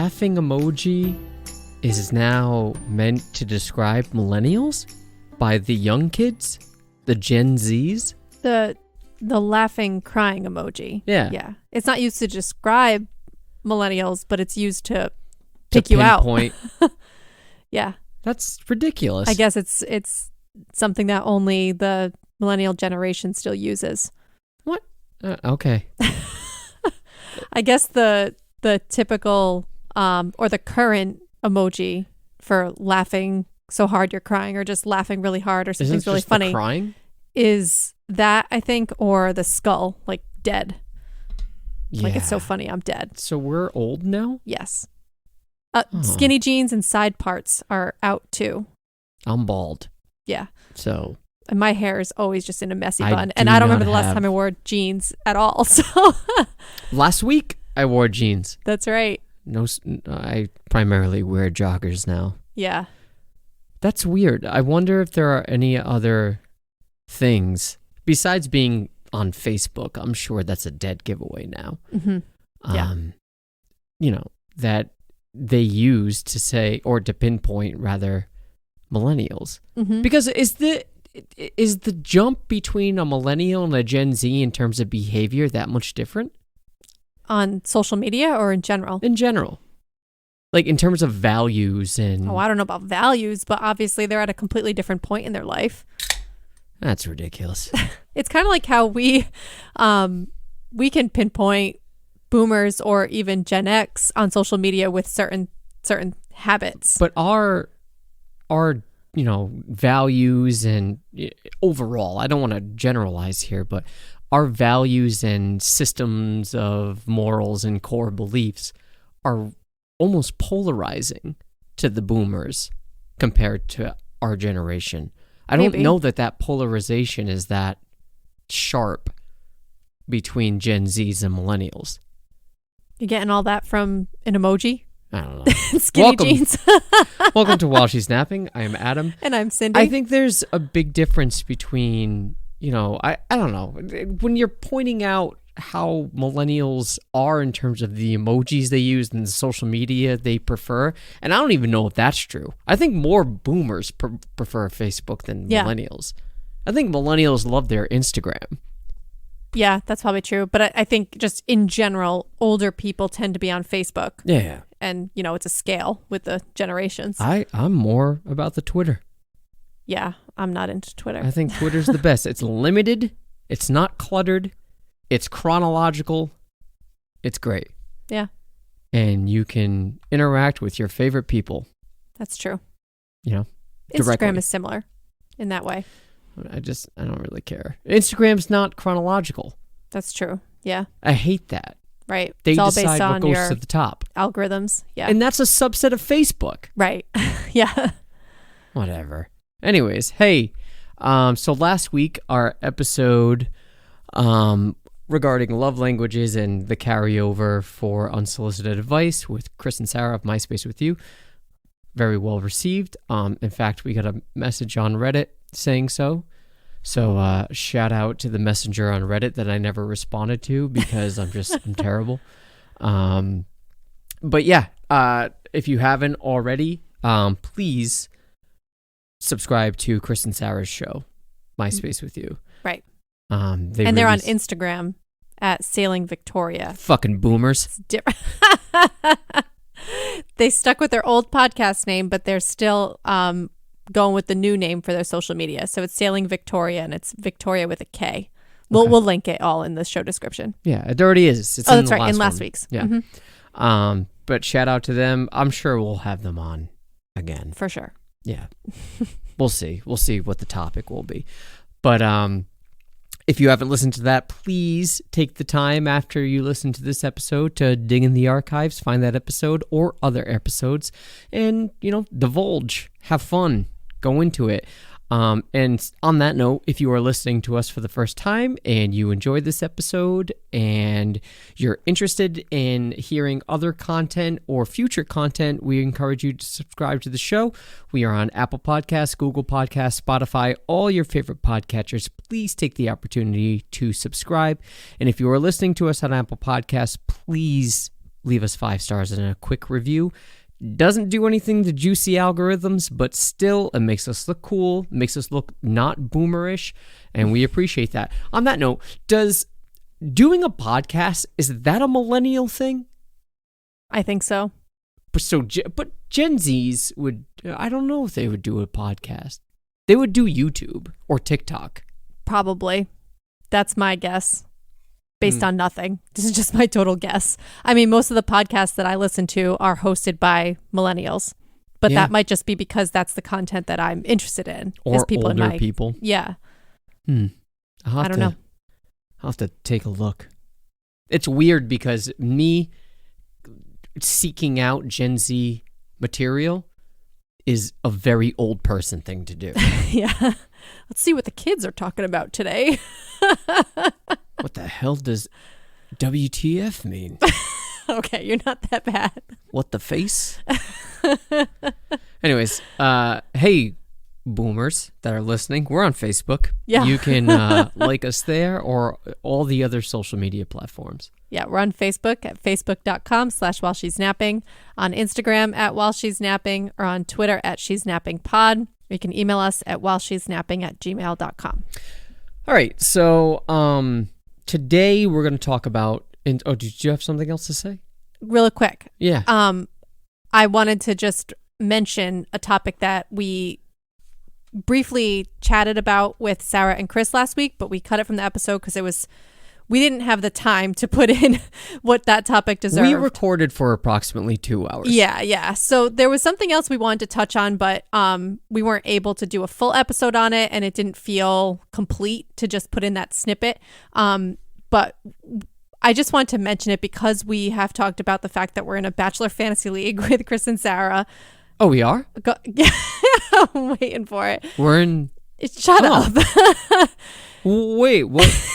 laughing emoji is now meant to describe millennials by the young kids, the Gen Zs. The laughing crying emoji. Yeah. It's not used to describe millennials, but it's used to pick you out. Yeah. That's ridiculous. I guess it's something that only the millennial generation still uses. What? Okay. I guess the typical or the current emoji for laughing so hard you're crying, or just laughing really hard, or something's really funny, crying is that, I think, or the skull, like dead. Yeah. Like, it's so funny, I'm dead. So we're old now? Yes. Skinny jeans and side parts are out too. I'm bald. Yeah. So. And my hair is always just in a messy bun. And I don't remember the last time I wore jeans at all. So. Last week, I wore jeans. That's right. No, I primarily wear joggers now. Yeah. That's weird. I wonder if there are any other things besides being on Facebook. I'm sure that's a dead giveaway now. Mm-hmm. Yeah. That they use to say, or to pinpoint rather, millennials. Mm-hmm. Because is the jump between a millennial and a Gen Z in terms of behavior that much different? On social media or in general? In general. Like in terms of values and... Oh, I don't know about values, but obviously they're at a completely different point in their life. That's ridiculous. It's kind of like how we can pinpoint boomers or even Gen X on social media with certain habits. But our values and overall, I don't want to generalize here, but our values and systems of morals and core beliefs are almost polarizing to the boomers compared to our generation. I don't know that polarization is that sharp between Gen Zs and millennials. You getting all that from an emoji? I don't know. Skinny jeans. Welcome to While She's Napping. I am Adam. And I'm Cindy. I think there's a big difference between, I don't know. When you're pointing out how millennials are in terms of the emojis they use and the social media they prefer, and I don't even know if that's true. I think more boomers prefer Facebook than millennials. I think millennials love their Instagram. Yeah, that's probably true. But I think just in general, older people tend to be on Facebook. Yeah. And, it's a scale with the generations. I'm more about the Twitter. Yeah, I'm not into Twitter. I think Twitter's the best. It's limited. It's not cluttered. It's chronological. It's great. Yeah. And you can interact with your favorite people. That's true. Directly. Instagram is similar in that way. I don't really care. Instagram's not chronological. That's true. Yeah. I hate that. Right. They it's all decide based on what goes your to the top. Algorithms. Yeah. And that's a subset of Facebook. Right. Yeah. Whatever. Anyways, hey, so last week our episode regarding love languages and the carryover for unsolicited advice with Chris and Sarah of MySpace With You, very well received. In fact, we got a message on Reddit saying so. So shout out to the messenger on Reddit that I never responded to because I'm terrible. But yeah, if you haven't already, please subscribe to Chris and Sarah's show, MySpace With You. Right. They're on Instagram at Sailing Victoria. Fucking boomers. They stuck with their old podcast name, but they're still going with the new name for their social media. So it's Sailing Victoria, and it's Victoria with a K. We'll link it all in the show description. Yeah, it already is. It's that's right, in last week's. Yeah. Mm-hmm. But shout out to them. I'm sure we'll have them on again. For sure. Yeah. We'll see. We'll see what the topic will be. But if you haven't listened to that, please take the time after you listen to this episode to dig in the archives, find that episode or other episodes, and, divulge, have fun, go into it. And on that note, if you are listening to us for the first time and you enjoyed this episode and you're interested in hearing other content or future content, we encourage you to subscribe to the show. We are on Apple Podcasts, Google Podcasts, Spotify, all your favorite podcatchers. Please take the opportunity to subscribe. And if you are listening to us on Apple Podcasts, please leave us 5 stars and a quick review. Doesn't do anything to juicy algorithms, but still, it makes us look cool, makes us look not boomerish, and we appreciate that. On that note, does doing a podcast, is that a millennial thing? I think so. But Gen Zs would, I don't know if they would do a podcast. They would do YouTube or TikTok. Probably. That's my guess. Based on nothing. This is just my total guess. I mean, most of the podcasts that I listen to are hosted by millennials, but that might just be because that's the content that I'm interested in. Or is people older in my, people. Yeah. I don't know. I'll have to take a look. It's weird because me seeking out Gen Z material is a very old person thing to do. Yeah. Let's see what the kids are talking about today. What the hell does WTF mean? Okay, you're not that bad. What the face? Anyways, hey, boomers that are listening, we're on Facebook. Yeah. You can like us there or all the other social media platforms. Yeah, we're on Facebook at facebook.com/whileshe'snapping, on Instagram at whileshe'snapping, or on Twitter at she'snappingpod. You can email us at whileshe'snapping@gmail.com. All right, so today we're going to talk about... did you have something else to say? Really quick. Yeah. I wanted to just mention a topic that we briefly chatted about with Sarah and Chris last week, but we cut it from the episode because we didn't have the time to put in what that topic deserved. We recorded for approximately 2 hours. Yeah. So there was something else we wanted to touch on, but we weren't able to do a full episode on it, and it didn't feel complete to just put in that snippet. But I just wanted to mention it because we have talked about the fact that we're in a Bachelor Fantasy League with Chris and Sarah. Oh, we are? I'm waiting for it. We're in... Shut up. Wait, what?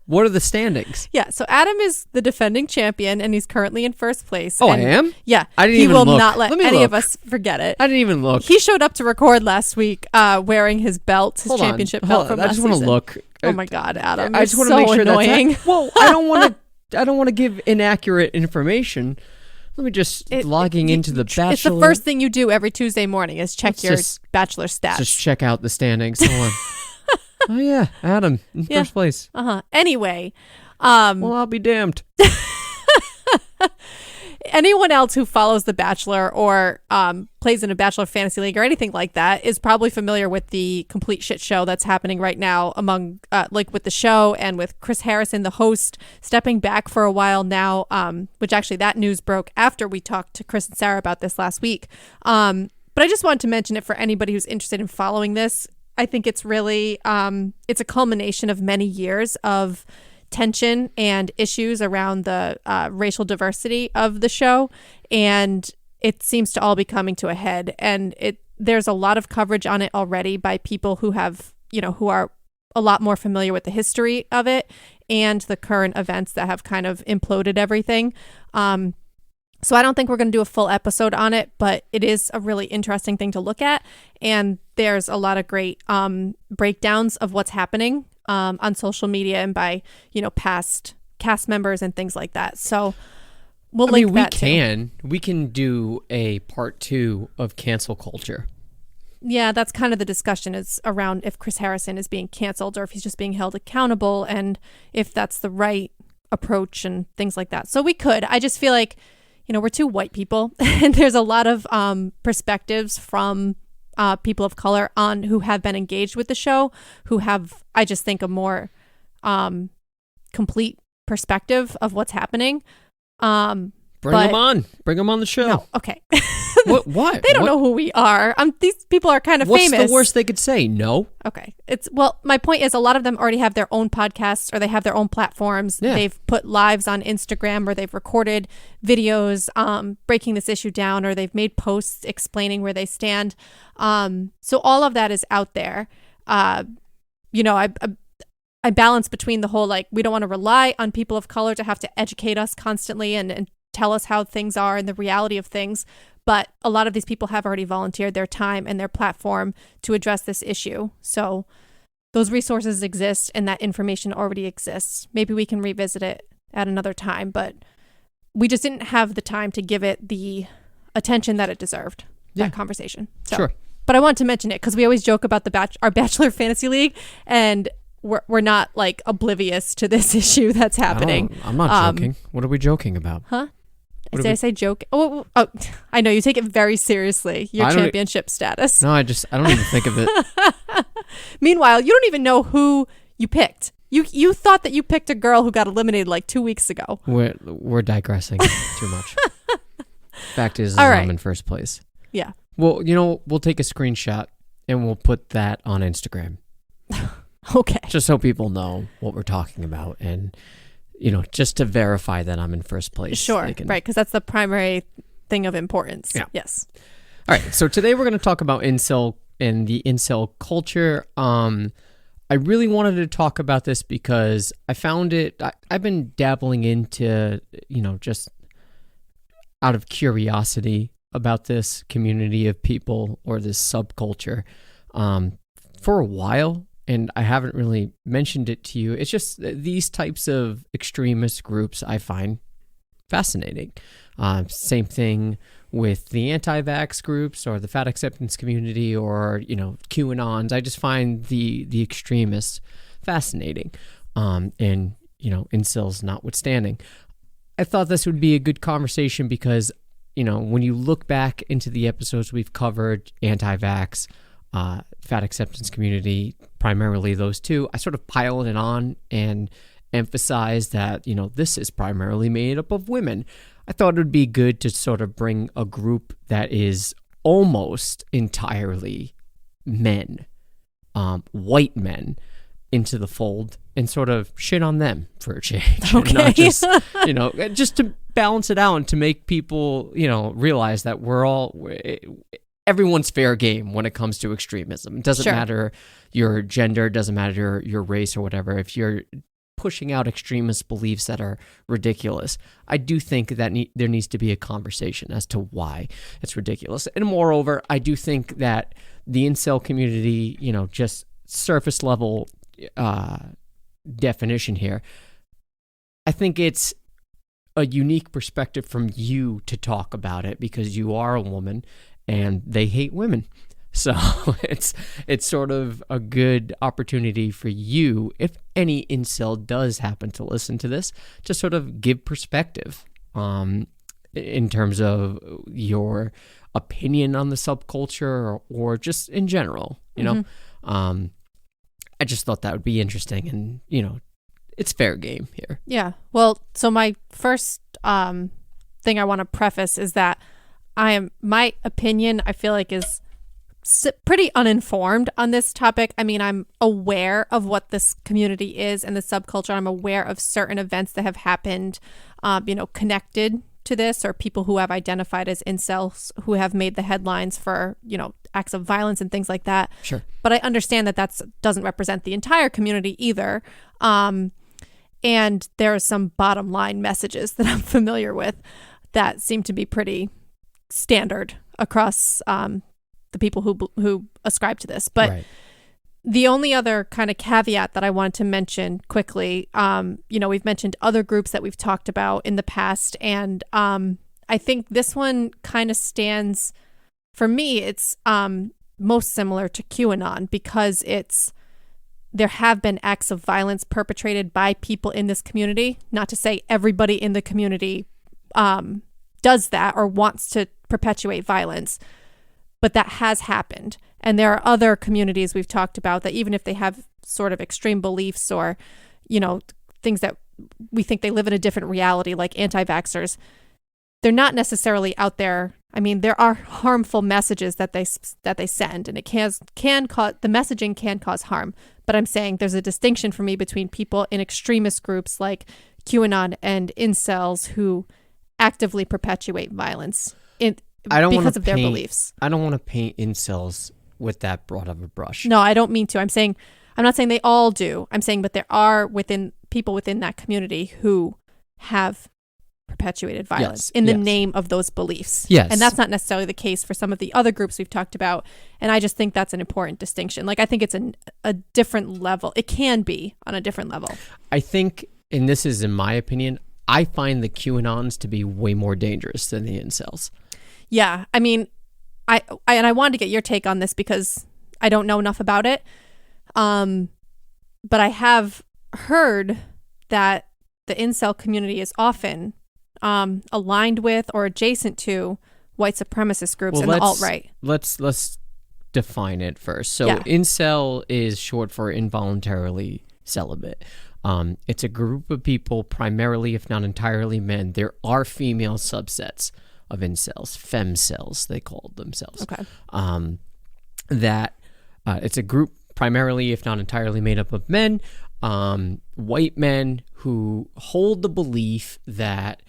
What are the standings? Yeah, so Adam is the defending champion, and he's currently in first place. Oh, and I am? Yeah. I didn't even look. He will look. not let Let me any look. of us forget it. I didn't even look. He showed up to record last week wearing his belt, his championship belt from I last just want to season. look. Oh my God, Adam! I just want to so make sure annoying. that's... Well, I don't want to give inaccurate information. Let me just logging into the Bachelor. It's the first thing you do every Tuesday morning is check Let's your just- Bachelor stats. Just check out the standings. Hold on. Oh yeah, Adam in first place. Anyway, Well, I'll be damned. anyone else who follows The Bachelor or plays in a Bachelor Fantasy League or anything like that is probably familiar with the complete shit show that's happening right now among with the show and with Chris Harrison, the host, stepping back for a while now, which actually that news broke after we talked to Chris and Sarah about this last week. But I just wanted to mention it for anybody who's interested in following this. I think it's really, it's a culmination of many years of tension and issues around the racial diversity of the show, and it seems to all be coming to a head. And there's a lot of coverage on it already by people who have, who are a lot more familiar with the history of it and the current events that have kind of imploded everything. So I don't think we're going to do a full episode on it, but it is a really interesting thing to look at. And there's a lot of great breakdowns of what's happening on social media and by, past cast members and things like that. So we'll link that too. We can do a part 2 of cancel culture. Yeah, that's kind of the discussion is around if Chris Harrison is being canceled or if he's just being held accountable and if that's the right approach and things like that. So we could. I just feel like, we're two white people and there's a lot of perspectives from people of color on who have been engaged with the show, who have, I just think, a more complete perspective of what's happening. Bring them on the show. No, okay. What? They don't know who we are. These people are kind of famous. What's the worst they could say? No. Okay. My point is a lot of them already have their own podcasts or they have their own platforms. Yeah. They've put lives on Instagram or they've recorded videos breaking this issue down or they've made posts explaining where they stand. So all of that is out there. I balance between the whole, we don't want to rely on people of color to have to educate us constantly and tell us how things are and the reality of things. But a lot of these people have already volunteered their time and their platform to address this issue. So those resources exist and that information already exists. Maybe we can revisit it at another time, but we just didn't have the time to give it the attention that it deserved, that conversation. So, sure. But I want to mention it because we always joke about our Bachelor Fantasy League, and we're not like oblivious to this issue that's happening. I'm not joking. What are we joking about? Huh? Did I say joke? Oh, I know you take it very seriously. Your championship status. No, I don't even think of it. Meanwhile, you don't even know who you picked. You thought that you picked a girl who got eliminated like 2 weeks ago. We're digressing too much. Fact is, All right. I'm in first place. Yeah. Well, we'll take a screenshot and we'll put that on Instagram. Okay. Just so people know what we're talking about, and just to verify that I'm in first place. Sure. Right, because that's the primary thing of importance. Yeah. Yes. All right. So today we're going to talk about incel and the incel culture. I really wanted to talk about this because I found it. I've been dabbling into, just out of curiosity about this community of people or this subculture for a while, and I haven't really mentioned it to you. It's just these types of extremist groups I find fascinating. Same thing with the anti-vax groups or the fat acceptance community or, QAnons. I just find the extremists fascinating. And, incels notwithstanding. I thought this would be a good conversation because, when you look back into the episodes we've covered, anti-vax, fat acceptance community, primarily those two, I sort of piled it on and emphasized that, this is primarily made up of women. I thought it would be good to sort of bring a group that is almost entirely men, white men, into the fold and sort of shit on them for a change. Okay. Not just, just to balance it out and to make people, realize that everyone's fair game when it comes to extremism. It doesn't matter your gender, doesn't matter your race or whatever. If you're pushing out extremist beliefs that are ridiculous, I do think that there needs to be a conversation as to why it's ridiculous. And moreover, I do think that the incel community, just surface level definition here, I think it's a unique perspective from you to talk about it because you are a woman and they hate women. So it's sort of a good opportunity for you, if any incel does happen to listen to this, to sort of give perspective in terms of your opinion on the subculture or just in general, I just thought that would be interesting and, it's fair game here. Yeah. Well, so my first thing I want to preface is that my opinion, I feel like is pretty uninformed on this topic. I mean, I'm aware of what this community is and the subculture. I'm aware of certain events that have happened, connected to this, or people who have identified as incels who have made the headlines for, acts of violence and things like that. Sure. But I understand that doesn't represent the entire community either. And there are some bottom line messages that I'm familiar with that seem to be pretty standard across the people who ascribe to this. But right. The only other kind of caveat that I wanted to mention quickly, we've mentioned other groups that we've talked about in the past, and I think this one kind of stands, for me, it's most similar to QAnon because there have been acts of violence perpetrated by people in this community. Not to say everybody in the community does that or wants to perpetuate violence, but that has happened. And there are other communities we've talked about that even if they have sort of extreme beliefs or, things that we think they live in a different reality, like anti-vaxxers, they're not necessarily out there. I mean, there are harmful messages that they send, and it can cause, the messaging can cause harm. But I'm saying there's a distinction for me between people in extremist groups like QAnon and incels who actively perpetuate violence because of their beliefs. I don't want to paint incels with that broad of a brush. No, I don't mean to. I'm not saying they all do. I'm saying, but there are people within that community who have perpetuated violence in the name of those beliefs. Yes. And that's not necessarily the case for some of the other groups we've talked about. And I just think that's an important distinction. Like, I think it's a different level. It can be on a different level. I think, and this is in my opinion, I find the QAnons to be way more dangerous than the incels. Yeah, I mean, I wanted to get your take on this because I don't know enough about it. But I have heard that the incel community is often aligned with or adjacent to white supremacist groups and the alt-right. Let's define it first. So Yeah. incel is short for involuntarily celibate. It's a group of people, primarily, if not entirely, men. There are female subsets of incels, femcels, they call themselves. Okay. It's a group primarily, if not entirely, made up of men, white men who hold the belief that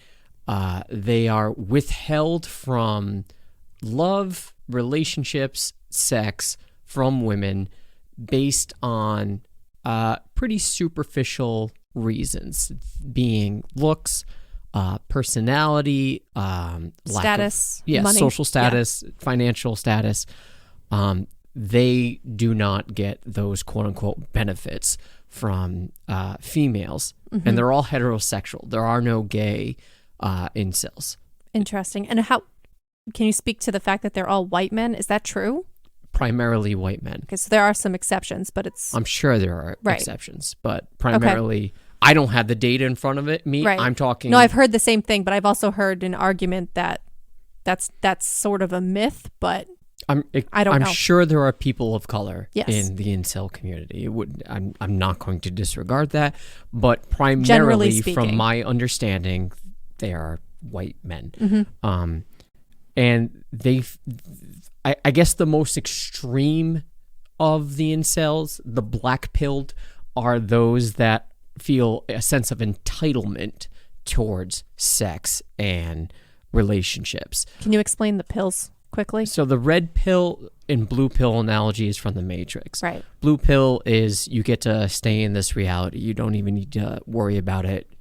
they are withheld from love, relationships, sex from women based on pretty superficial reasons, being looks, personality, Status, money. social status, financial status. They do not get those quote unquote benefits from females, and they're all heterosexual. There are no gay incels. Interesting. And how can you speak to the fact that they're all white men? Is that true? Primarily white men. Okay, so there are some exceptions, but it's I'm sure there are Right. exceptions, but primarily, I don't have the data in front of me. Right. I'm talking. No, I've heard the same thing, but I've also heard an argument that that's sort of a myth, but I don't I'm know. sure there are people of color Yes. in the incel community. I'm not going to disregard that, but Generally primarily, speaking. from my understanding, they are white men. Mm-hmm. And I guess the most extreme of the incels, the black-pilled, are those that feel a sense of entitlement towards sex and relationships. Can you explain the pills quickly? So the red pill and blue pill analogy is from the Matrix. Right. Blue pill is you get to stay in this reality. You don't even need to worry about it.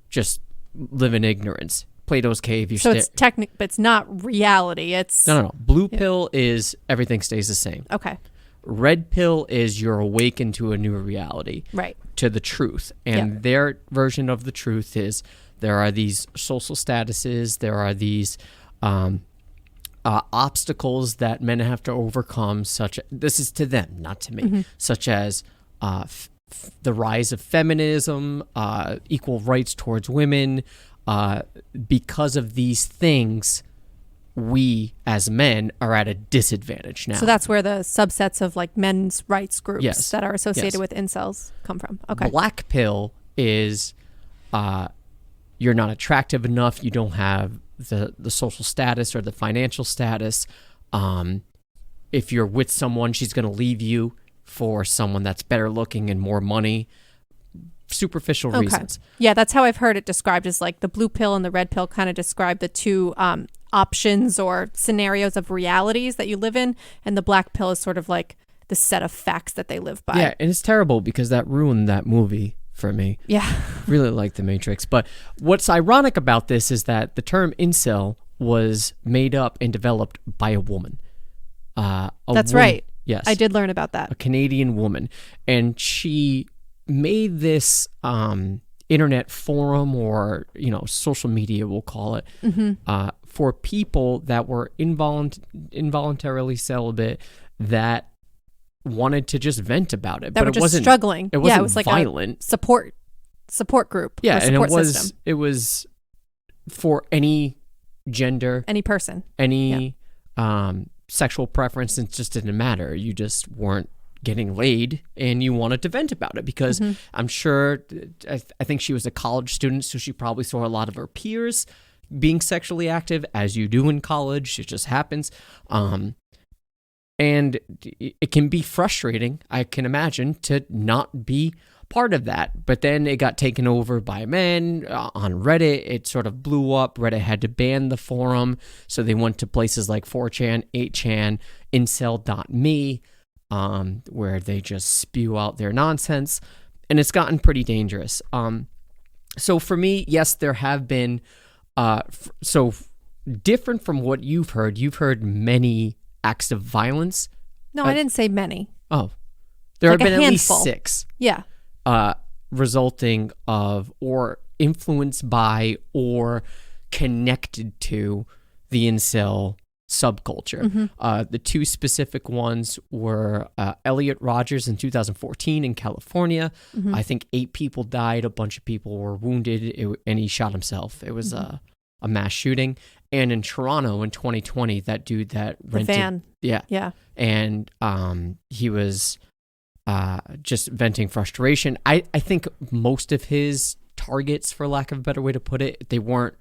Just live in ignorance. Plato's cave. So it's but it's not reality. It's No. Blue pill is everything stays the same. Okay. Red pill is you're awakened to a new reality. Right. To the truth. And their version of the truth is there are these social statuses, there are these obstacles that men have to overcome, this is to them, not to me, such as the rise of feminism, equal rights towards women. Because of these things, we as men are at a disadvantage now. So that's where the subsets of like men's rights groups Yes. that are associated Yes. with incels come from. Okay. Black pill is you're not attractive enough. You don't have the social status or the financial status. If you're with someone, she's going to leave you for someone that's better looking and more money. Superficial reasons. Yeah, that's how I've heard it described, as like the blue pill and the red pill kind of describe the two options or scenarios of realities that you live in, and the black pill is sort of like the set of facts that they live by. Yeah, and it's terrible because that ruined that movie for me. Yeah. Really like The Matrix. But what's ironic about this is that the term incel was made up and developed by a woman. That's woman- right. Yes. I did learn about that. A Canadian woman. And she made this internet forum, or social media, we'll call it, for people that were involuntarily celibate that wanted to just vent about it, That but were it just wasn't struggling. It wasn't it was like violent. a support group. Yeah, or and support system. it was for any gender, Any person. any sexual preference. It just didn't matter. You just weren't getting laid and you wanted to vent about it because I'm sure, I think she was a college student, so she probably saw a lot of her peers being sexually active, as you do in college. It just happens. And it can be frustrating, I can imagine, to not be part of that. But then it got taken over by men on Reddit. It sort of blew up. Reddit had to ban the forum, so they went to places like 4chan, 8chan, incel.me, where they just spew out their nonsense, and it's gotten pretty dangerous. So for me, yes, there have been so different from what you've heard many acts of violence. No, I didn't say many. Oh, there Like have a been at least handful. 6 Yeah. resulting of or influenced by or connected to the incel subculture. The two specific ones were Elliot Rogers in 2014 in California. I think 8 people died, a bunch of people were wounded, and he shot himself. It was a mass shooting. And in Toronto in 2020, that dude that rented... The van. Yeah. And he was just venting frustration. I think most of his targets, for lack of a better way to put it, they were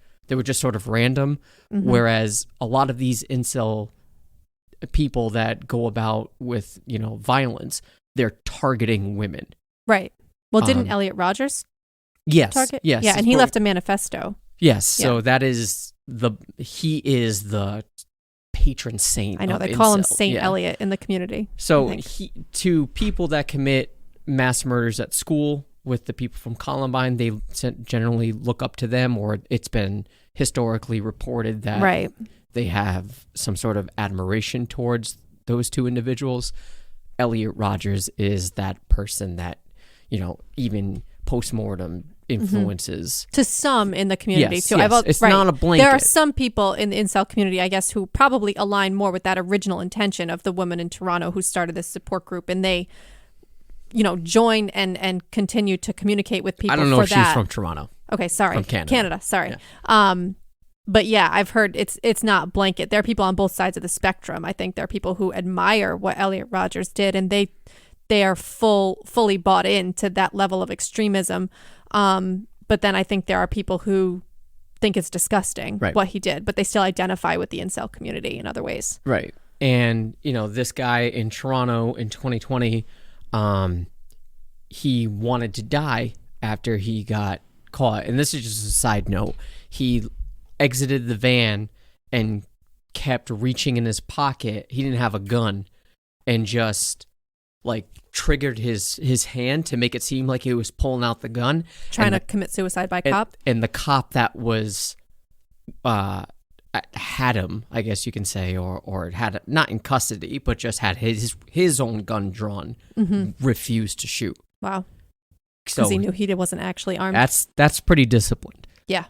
just sort of random, whereas a lot of these incel people that go about with, violence, they're targeting women. Right. Well, didn't Elliot Rogers target? Yes. Yeah, and he left a manifesto. Yes, so that is he is the patron saint. I know, of they call him incel. Saint Elliot in the community. So to people that commit mass murders at school with the people from Columbine, they generally look up to them, or it's been historically reported that they have some sort of admiration towards those two individuals. Elliot Rogers is that person that, even post-mortem influences. To some in the community, too. Yes. It's not a blanket. There are some people in the incel community, I guess, who probably align more with that original intention of the woman in Toronto who started this support group, and they... join and continue to communicate with people. I don't know for if that. she's from Toronto. Okay, sorry. From Canada. Canada, sorry. Yeah. But yeah, I've heard it's not blanket. There are people on both sides of the spectrum. I think there are people who admire what Elliot Rogers did, and they are fully bought into that level of extremism. But then I think there are people who think it's disgusting what he did, but they still identify with the incel community in other ways. Right. And, this guy in Toronto in 2020, he wanted to die after he got caught. And this is just a side note. He exited the van and kept reaching in his pocket. He didn't have a gun, and just triggered his hand to make it seem like he was pulling out the gun. Trying to commit suicide by cop. And the cop that was had him, I guess you can say, or had not in custody, but just had his own gun drawn, refused to shoot. Wow. Because he knew he wasn't actually armed. That's pretty disciplined. Yeah.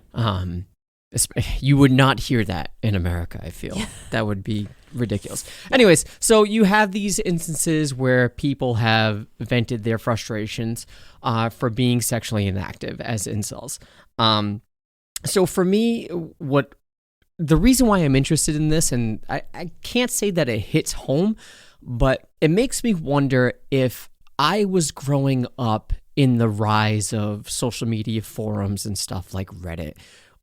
You would not hear that in America, I feel. That would be ridiculous. Anyways, so you have these instances where people have vented their frustrations for being sexually inactive as incels. So for me, the reason why I'm interested in this, and I can't say that it hits home, but it makes me wonder if I was growing up in the rise of social media forums and stuff like Reddit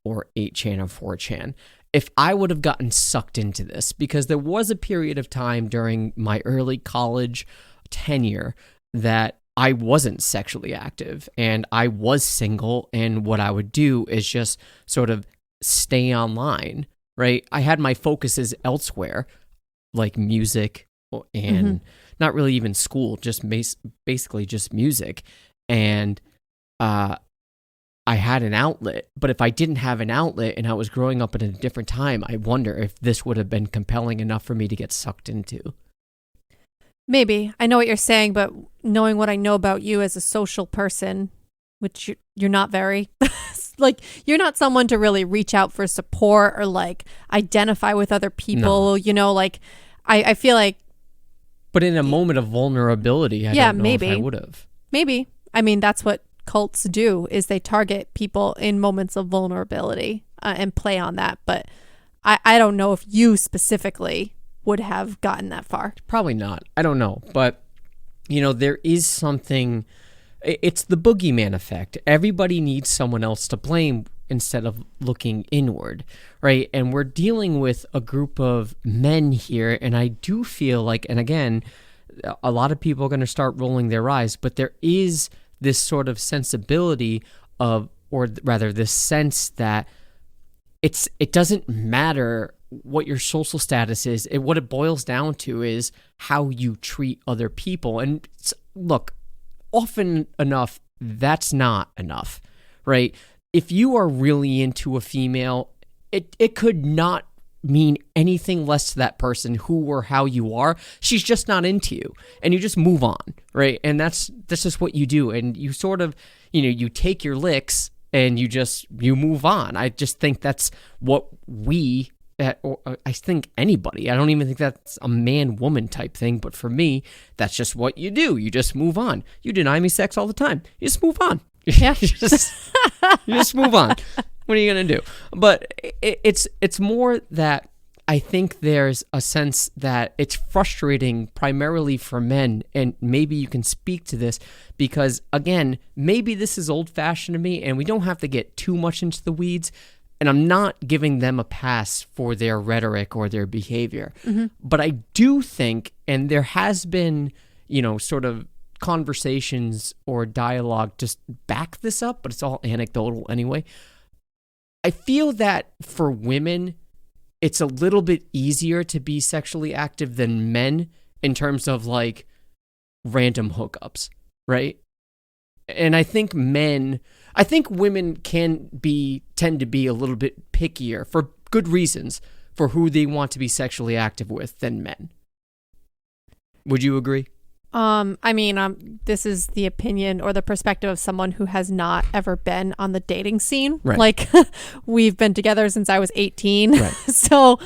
or 8chan or 4chan, if I would have gotten sucked into this, because there was a period of time during my early college tenure that I wasn't sexually active and I was single, and what I would do is just sort of stay online, right? I had my focuses elsewhere, like music and not really even school, just basically just music. And I had an outlet, but if I didn't have an outlet and I was growing up at a different time, I wonder if this would have been compelling enough for me to get sucked into. Maybe. I know what you're saying, but knowing what I know about you as a social person, which you're not very, you're not someone to really reach out for support or identify with other people, I feel like. But in a moment of vulnerability, I don't know if I would have. Maybe. I mean, that's what cults do, is they target people in moments of vulnerability and play on that. But I don't know if you specifically would have gotten that far. Probably not. I don't know. But, there is something, it's the boogeyman effect. Everybody needs someone else to blame instead of looking inward, right? And we're dealing with a group of men here, and I do feel like, and again, a lot of people are going to start rolling their eyes, but there is this sort of sensibility of, or rather this sense that it doesn't matter what your social status is. What it boils down to is how you treat other people. And look, often enough, that's not enough, right? If you are really into a female, it could not mean anything less to that person who or how you are. She's just not into you, and you just move on, right? And that's just what you do. And you sort of, you take your licks and you move on. I just think that's what or I think anybody, I don't even think that's a man-woman type thing, but for me, that's just what you do. You just move on. You deny me sex all the time. You just move on. Yeah. you just move on. What are you going to do? But it's more that I think there's a sense that it's frustrating primarily for men, and maybe you can speak to this because, again, maybe this is old-fashioned to me, and we don't have to get too much into the weeds, and I'm not giving them a pass for their rhetoric or their behavior. Mm-hmm. But I do think, and there has been, sort of conversations or dialogue just back this up, but it's all anecdotal anyway. I feel that for women, it's a little bit easier to be sexually active than men in terms of like random hookups, right? And I think women tend to be a little bit pickier for good reasons for who they want to be sexually active with than men. Would you agree? This is the opinion or the perspective of someone who has not ever been on the dating scene. Right. Like, we've been together since I was 18. Right. So,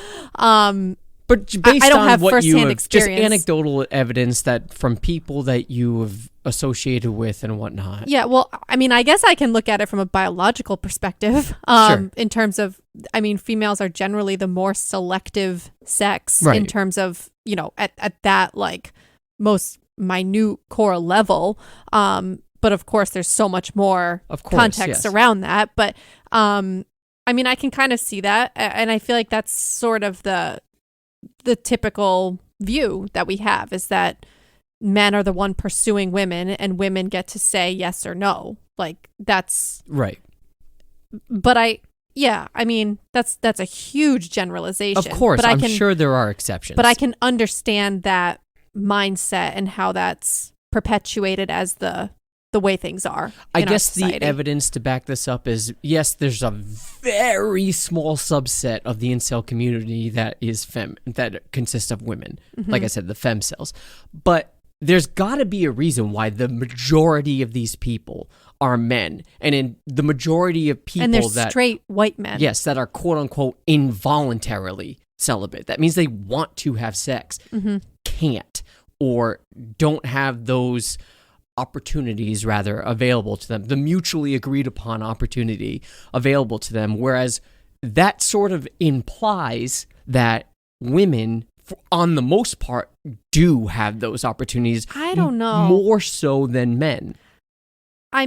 but based I don't on have what you firsthand have, experience. just anecdotal evidence that from people that you have associated with and whatnot. Yeah, well, I guess I can look at it from a biological perspective. Sure. In terms of, females are generally the more selective sex Right. in terms of, at that like most minute core level. But of course, there's so much more context yes. around that. But I can kind of see that, and I feel like that's sort of the typical view that we have, is that men are the one pursuing women and women get to say yes or no. Like, that's right. But that's a huge generalization. Of course, but I'm sure there are exceptions. But I can understand that mindset and how that's perpetuated as the way things are. I guess the evidence to back this up is, yes, there's a very small subset of the incel community that is that consists of women. Mm-hmm. Like I said, the femcells. But there's got to be a reason why the majority of these people are men. And in the majority of people and they're straight white men. Yes, that are quote unquote involuntarily celibate. That means they want to have sex, mm-hmm. can't, or don't have those opportunities rather available to them, the mutually agreed upon opportunity available to them. Whereas that sort of implies that women, on the most part, do have those opportunities. I don't know. More so than men. I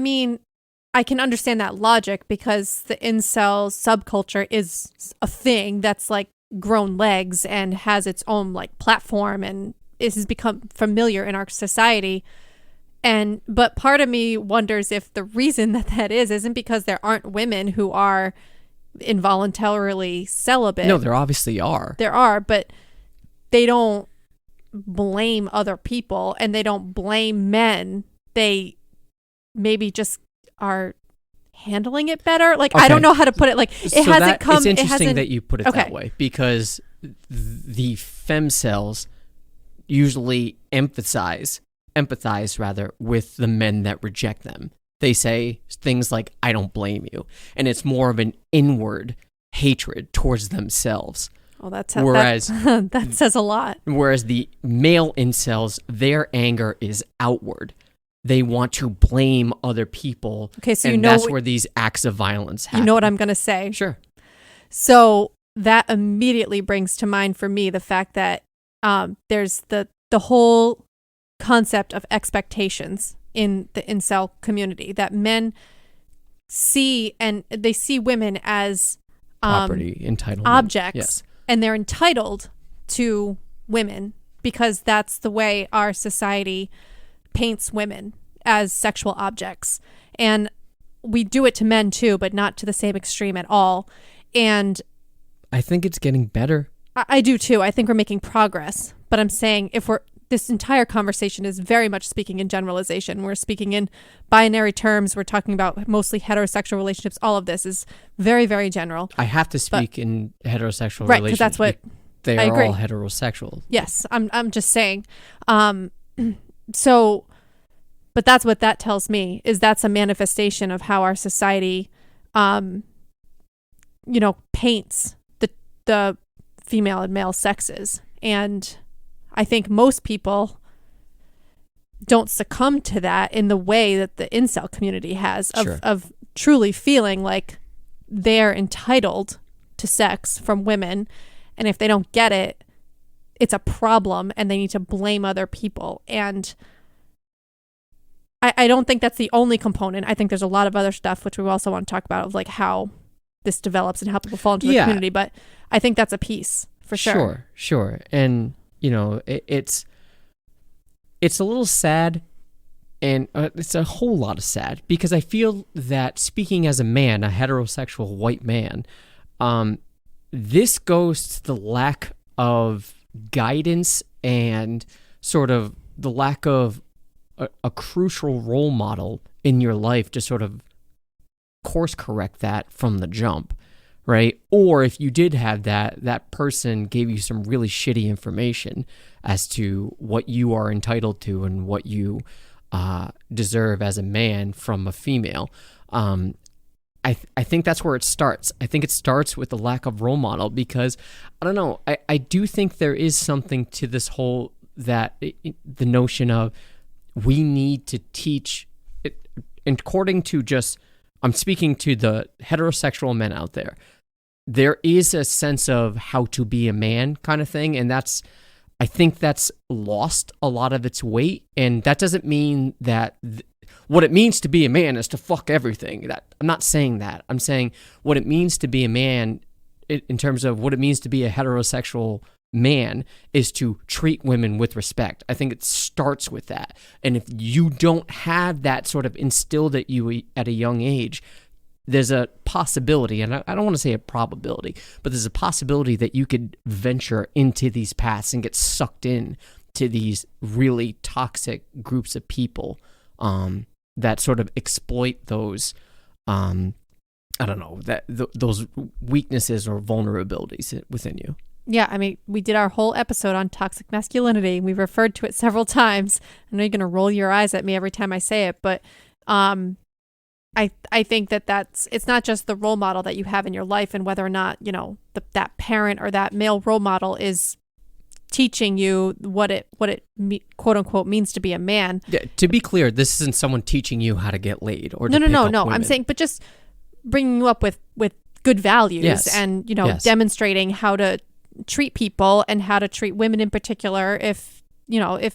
can understand that logic because the incel subculture is a thing that's like grown legs and has its own like platform and it has become familiar in our society. But part of me wonders if the reason that isn't because there aren't women who are involuntarily celibate. No, there obviously are. There are, but they don't blame other people and they don't blame men. They maybe just are handling it better. Like, okay. I don't know how to put it. Like, it so hasn't come. It's interesting that you put it okay. that way because the femcells usually empathize with the men that reject them. They say things like, I don't blame you. And it's more of an inward hatred towards themselves. Well, that says a lot. Whereas the male incels, their anger is outward. They want to blame other people. Okay, so and that's where these acts of violence happen. You know what I'm going to say? Sure. So that immediately brings to mind for me the fact that there's the whole concept of expectations in the incel community, that men see, and they see women as property, entitlement objects, yes. And they're entitled to women because that's the way our society paints women, as sexual objects. And we do it to men too, but not to the same extreme at all. And I think it's getting better. I do too. I think we're making progress. But I'm saying this entire conversation is very much speaking in generalization. We're speaking in binary terms. We're talking about mostly heterosexual relationships. All of this is very, very general. I have to speak in heterosexual right, relations. Because that's what they I are agree. all heterosexual. Yes, I'm just saying. So, but that's what that tells me, is that's a manifestation of how our society paints the female and male sexes. And I think most people don't succumb to that in the way that the incel community has of truly feeling like they're entitled to sex from women. And if they don't get it, it's a problem and they need to blame other people. And I don't think that's the only component. I think there's a lot of other stuff, which we also want to talk about, of like how this develops and how people fall into the community. But I think that's a piece for sure. Sure. And, it's a little sad, and it's a whole lot of sad, because I feel that, speaking as a man, a heterosexual white man, this goes to the lack of guidance and sort of the lack of a crucial role model in your life to sort of course correct that from the jump, right? Or if you did have that person gave you some really shitty information as to what you are entitled to and what you deserve as a man from a female. I think that's where it starts. I think it starts with the lack of role model, because I don't know. I do think there is something to this whole, the notion of we need to teach it, according to just, I'm speaking to the heterosexual men out there. There is a sense of how to be a man kind of thing, and I think that's lost a lot of its weight. And that doesn't mean that what it means to be a man is to fuck everything. I'm not saying that. I'm saying what it means to be a man, in terms of what it means to be a heterosexual man, is to treat women with respect. I think it starts with that. And if you don't have that sort of instilled at you at a young age, there's a possibility, and I don't want to say a probability, but there's a possibility that you could venture into these paths and get sucked in to these really toxic groups of people that sort of exploit those, those weaknesses or vulnerabilities within you. Yeah, I mean, we did our whole episode on toxic masculinity. We referred to it several times. I know you're going to roll your eyes at me every time I say it, but I think it's not just the role model that you have in your life, and whether or not, that parent or that male role model is teaching you what it quote unquote means to be a man. Yeah, to be clear, this isn't someone teaching you how to get laid or no. Women. I'm saying, but just bringing you up with good values, and demonstrating how to treat people and how to treat women in particular, if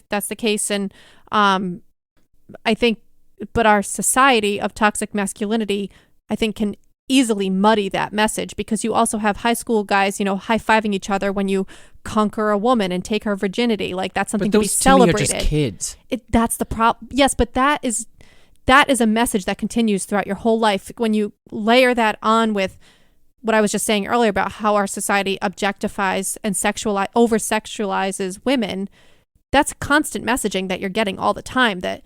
that's the case. And I think, but our society of toxic masculinity, I think, can easily muddy that message, because you also have high school guys, high-fiving each other when you conquer a woman and take her virginity. Like, that's something to be celebrated. To me are just kids. That's the problem. Yes, but that is a message that continues throughout your whole life. When you layer that on with what I was just saying earlier about how our society objectifies and over-sexualizes women, that's constant messaging that you're getting all the time, that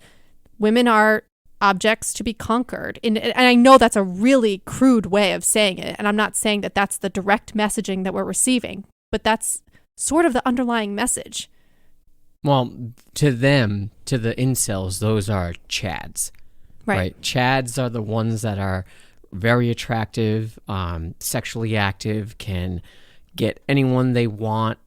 women are objects to be conquered. And I know that's a really crude way of saying it, and I'm not saying that that's the direct messaging that we're receiving, but that's sort of the underlying message. Well, to them, to the incels, those are chads. Right? Chads are the ones that are very attractive, sexually active, can get anyone they want,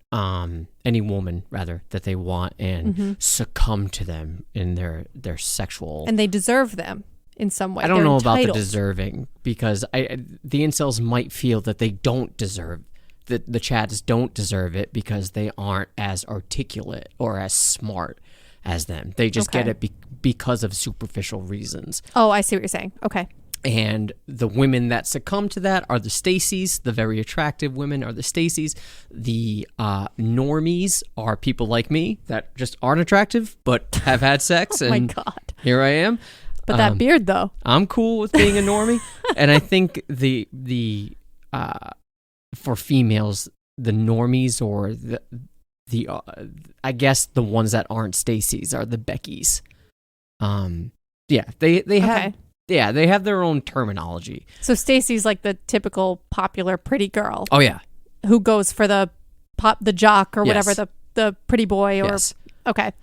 any woman rather that they want, and succumb to them in their sexual, and they deserve them in some way. I don't know about the deserving, because the incels might feel that they don't deserve, that the chads don't deserve it because they aren't as articulate or as smart as them. They just get it because of superficial reasons. Oh, I see what you're saying. Okay. And the women that succumb to that are the Stacys. The very attractive women are the Stacys. The normies are people like me that just aren't attractive but have had sex. Oh, and my God. Here I am. But that beard, though. I'm cool with being a normie. And I think the for females, the normies, or the I guess the ones that aren't Stacys, are the Beckys. They have. Yeah, they have their own terminology. So Stacy's like the typical popular pretty girl. Oh yeah, who goes for the jock or whatever, the pretty boy, or okay,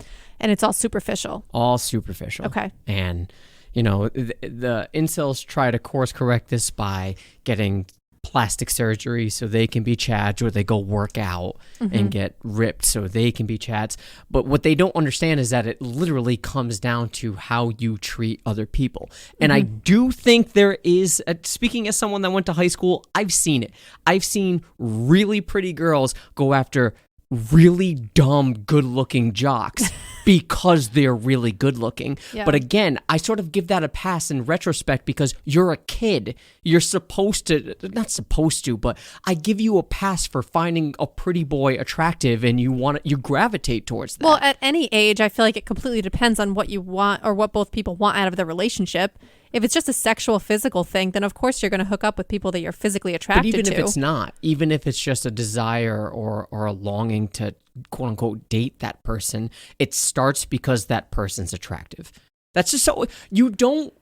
and it's all superficial. All superficial. Okay, and The incels try to course correct this by getting plastic surgery so they can be chads, or they go work out and get ripped so they can be chads. But what they don't understand is that it literally comes down to how you treat other people. And I do think there is, speaking as someone that went to high school, I've seen it. I've seen really pretty girls go after really dumb, good-looking jocks because they're really good-looking. Yeah. But again, I sort of give that a pass in retrospect because you're a kid. You're not supposed to, but I give you a pass for finding a pretty boy attractive, and you gravitate towards that. Well, at any age, I feel like it completely depends on what you want or what both people want out of the relationship. If it's just a sexual, physical thing, then of course you're going to hook up with people that you're physically attracted to. But even if it's not, even if it's just a desire or a longing to quote unquote date that person, it starts because that person's attractive. That's just so you don't.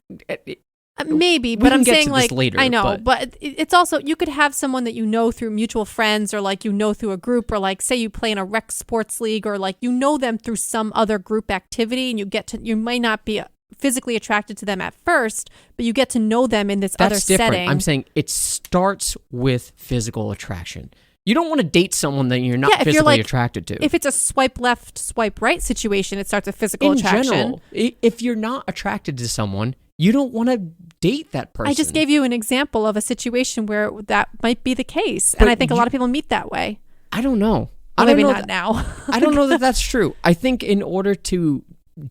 Maybe, but I'm saying like later, I know, but it's also you could have someone that you know through mutual friends or like through a group, or like say you play in a rec sports league, or like them through some other group activity, and you might not be physically attracted to them at first, but you get to know them in this other setting. I'm saying it starts with physical attraction. You don't want to date someone that you're not physically attracted to. If it's a swipe left, swipe right situation, it starts with physical attraction. In general, if you're not attracted to someone, you don't want to date that person. I just gave you an example of a situation where that might be the case, and I think a lot of people meet that way. I don't know. Well, maybe not now. I don't know that that's true. I think in order to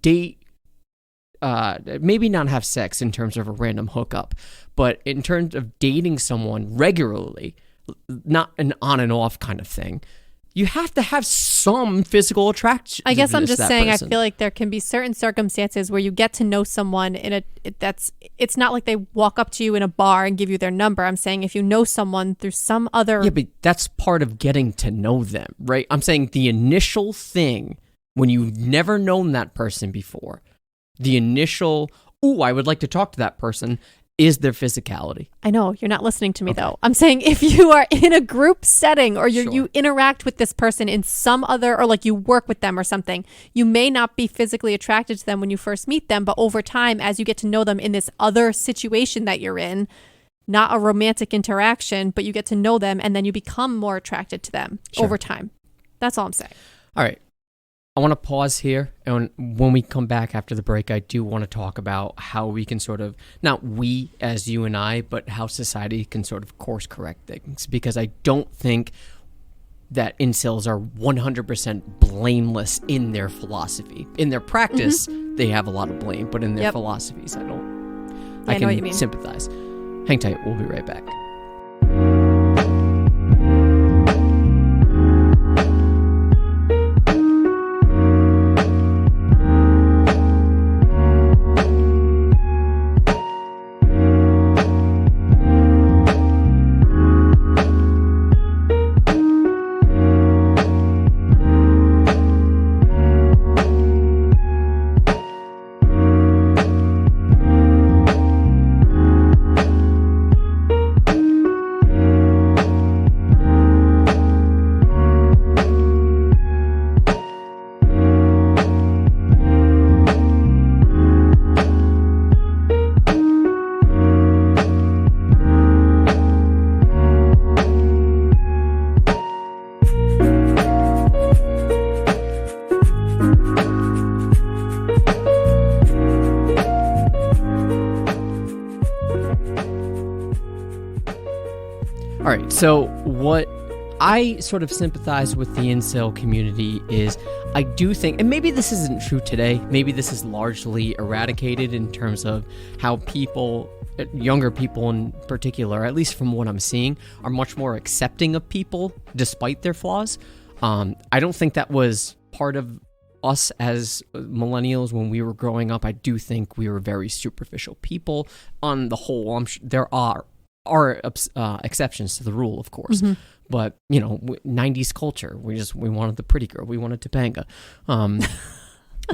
date, maybe not have sex in terms of a random hookup, but in terms of dating someone regularly, not an on and off kind of thing, you have to have some physical attraction. I guess I'm just saying person. I feel like there can be certain circumstances where you get to know someone it's not like they walk up to you in a bar and give you their number. I'm saying if you know someone through some other... Yeah, but that's part of getting to know them, right? I'm saying the initial thing when you've never known that person before, the initial, I would like to talk to that person, is their physicality. I know, you're not listening to me though. I'm saying if you are in a group setting or you interact with this person in some other, or like you work with them or something, you may not be physically attracted to them when you first meet them, but over time, as you get to know them in this other situation that you're in, not a romantic interaction, but you get to know them and then you become more attracted to them over time. That's all I'm saying. All right. I want to pause here, and when we come back after the break, I do want to talk about how we can sort of, not we as you and I, but how society can sort of course correct things, because I don't think that incels are 100% blameless in their philosophy. In their practice, they have a lot of blame, but in their philosophies, I can sympathize. Hang tight, we'll be right back. All right, so what I sort of sympathize with the incel community is I do think, and maybe this isn't true today, maybe this is largely eradicated in terms of how people, younger people in particular, at least from what I'm seeing, are much more accepting of people despite their flaws. I don't think that was part of us as millennials when we were growing up. I do think we were very superficial people on the whole. I'm sure there are exceptions to the rule, of course. But, 90s culture, we wanted the pretty girl. We wanted Topanga.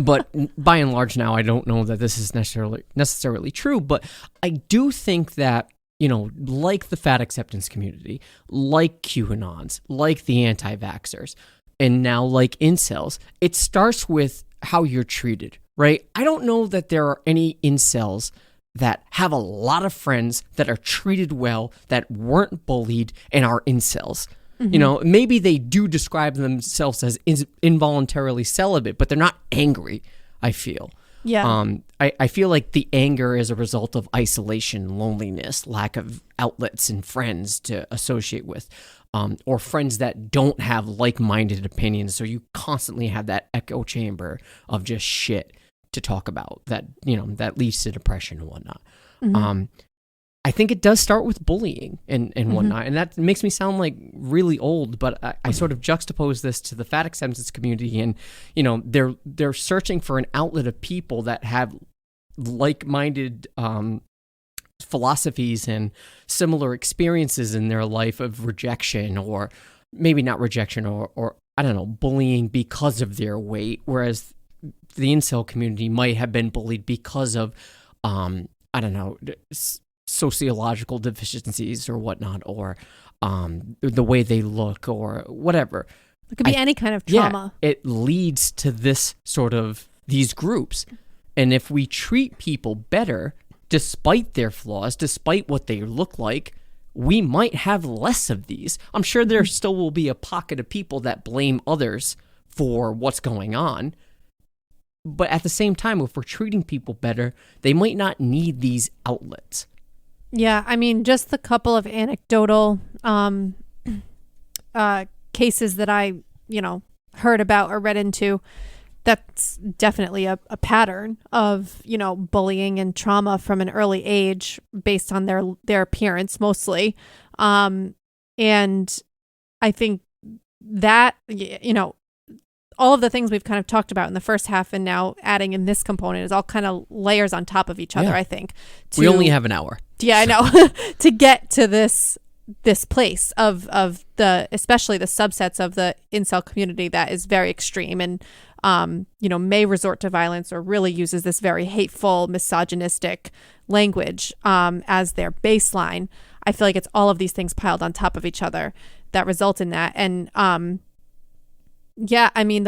But by and large now, I don't know that this is necessarily true. But I do think that, like the fat acceptance community, like QAnons, like the anti-vaxxers, and now like incels, it starts with how you're treated, right? I don't know that there are any incels that have a lot of friends that are treated well, that weren't bullied, and are incels. You know, maybe they do describe themselves as involuntarily celibate, but they're not angry, I feel. Yeah. I feel like the anger is a result of isolation, loneliness, lack of outlets and friends to associate with, or friends that don't have like-minded opinions. So you constantly have that echo chamber of just shit to talk about that, you know, that leads to depression and whatnot. I think it does start with bullying and whatnot. And that makes me sound like really old, but I sort of juxtapose this to the fat acceptance community. And, you know, they're searching for an outlet of people that have like-minded philosophies and similar experiences in their life of rejection, or maybe not rejection, or I don't know, bullying because of their weight. Whereas the incel community might have been bullied because of, I don't know, sociological deficiencies or whatnot, or the way they look or whatever. It could be any kind of trauma. Yeah, it leads to this sort of these groups. And if we treat people better, despite their flaws, despite what they look like, we might have less of these. I'm sure there still will be a pocket of people that blame others for what's going on. But at the same time, if we're treating people better, they might not need these outlets. Yeah, I mean, just the couple of anecdotal cases that I, you know, heard about or read into, that's definitely a pattern of, you know, bullying and trauma from an early age based on their appearance mostly. And I think that, you know, all of the things we've kind of talked about in the first half and now adding in this component is all kind of layers on top of each other, I think. We only have an hour. Yeah, I know. To get to this place of the, especially the subsets of the incel community that is very extreme and, you know, may resort to violence or really uses this very hateful, misogynistic language as their baseline. I feel like it's all of these things piled on top of each other that result in that. And, yeah, I mean,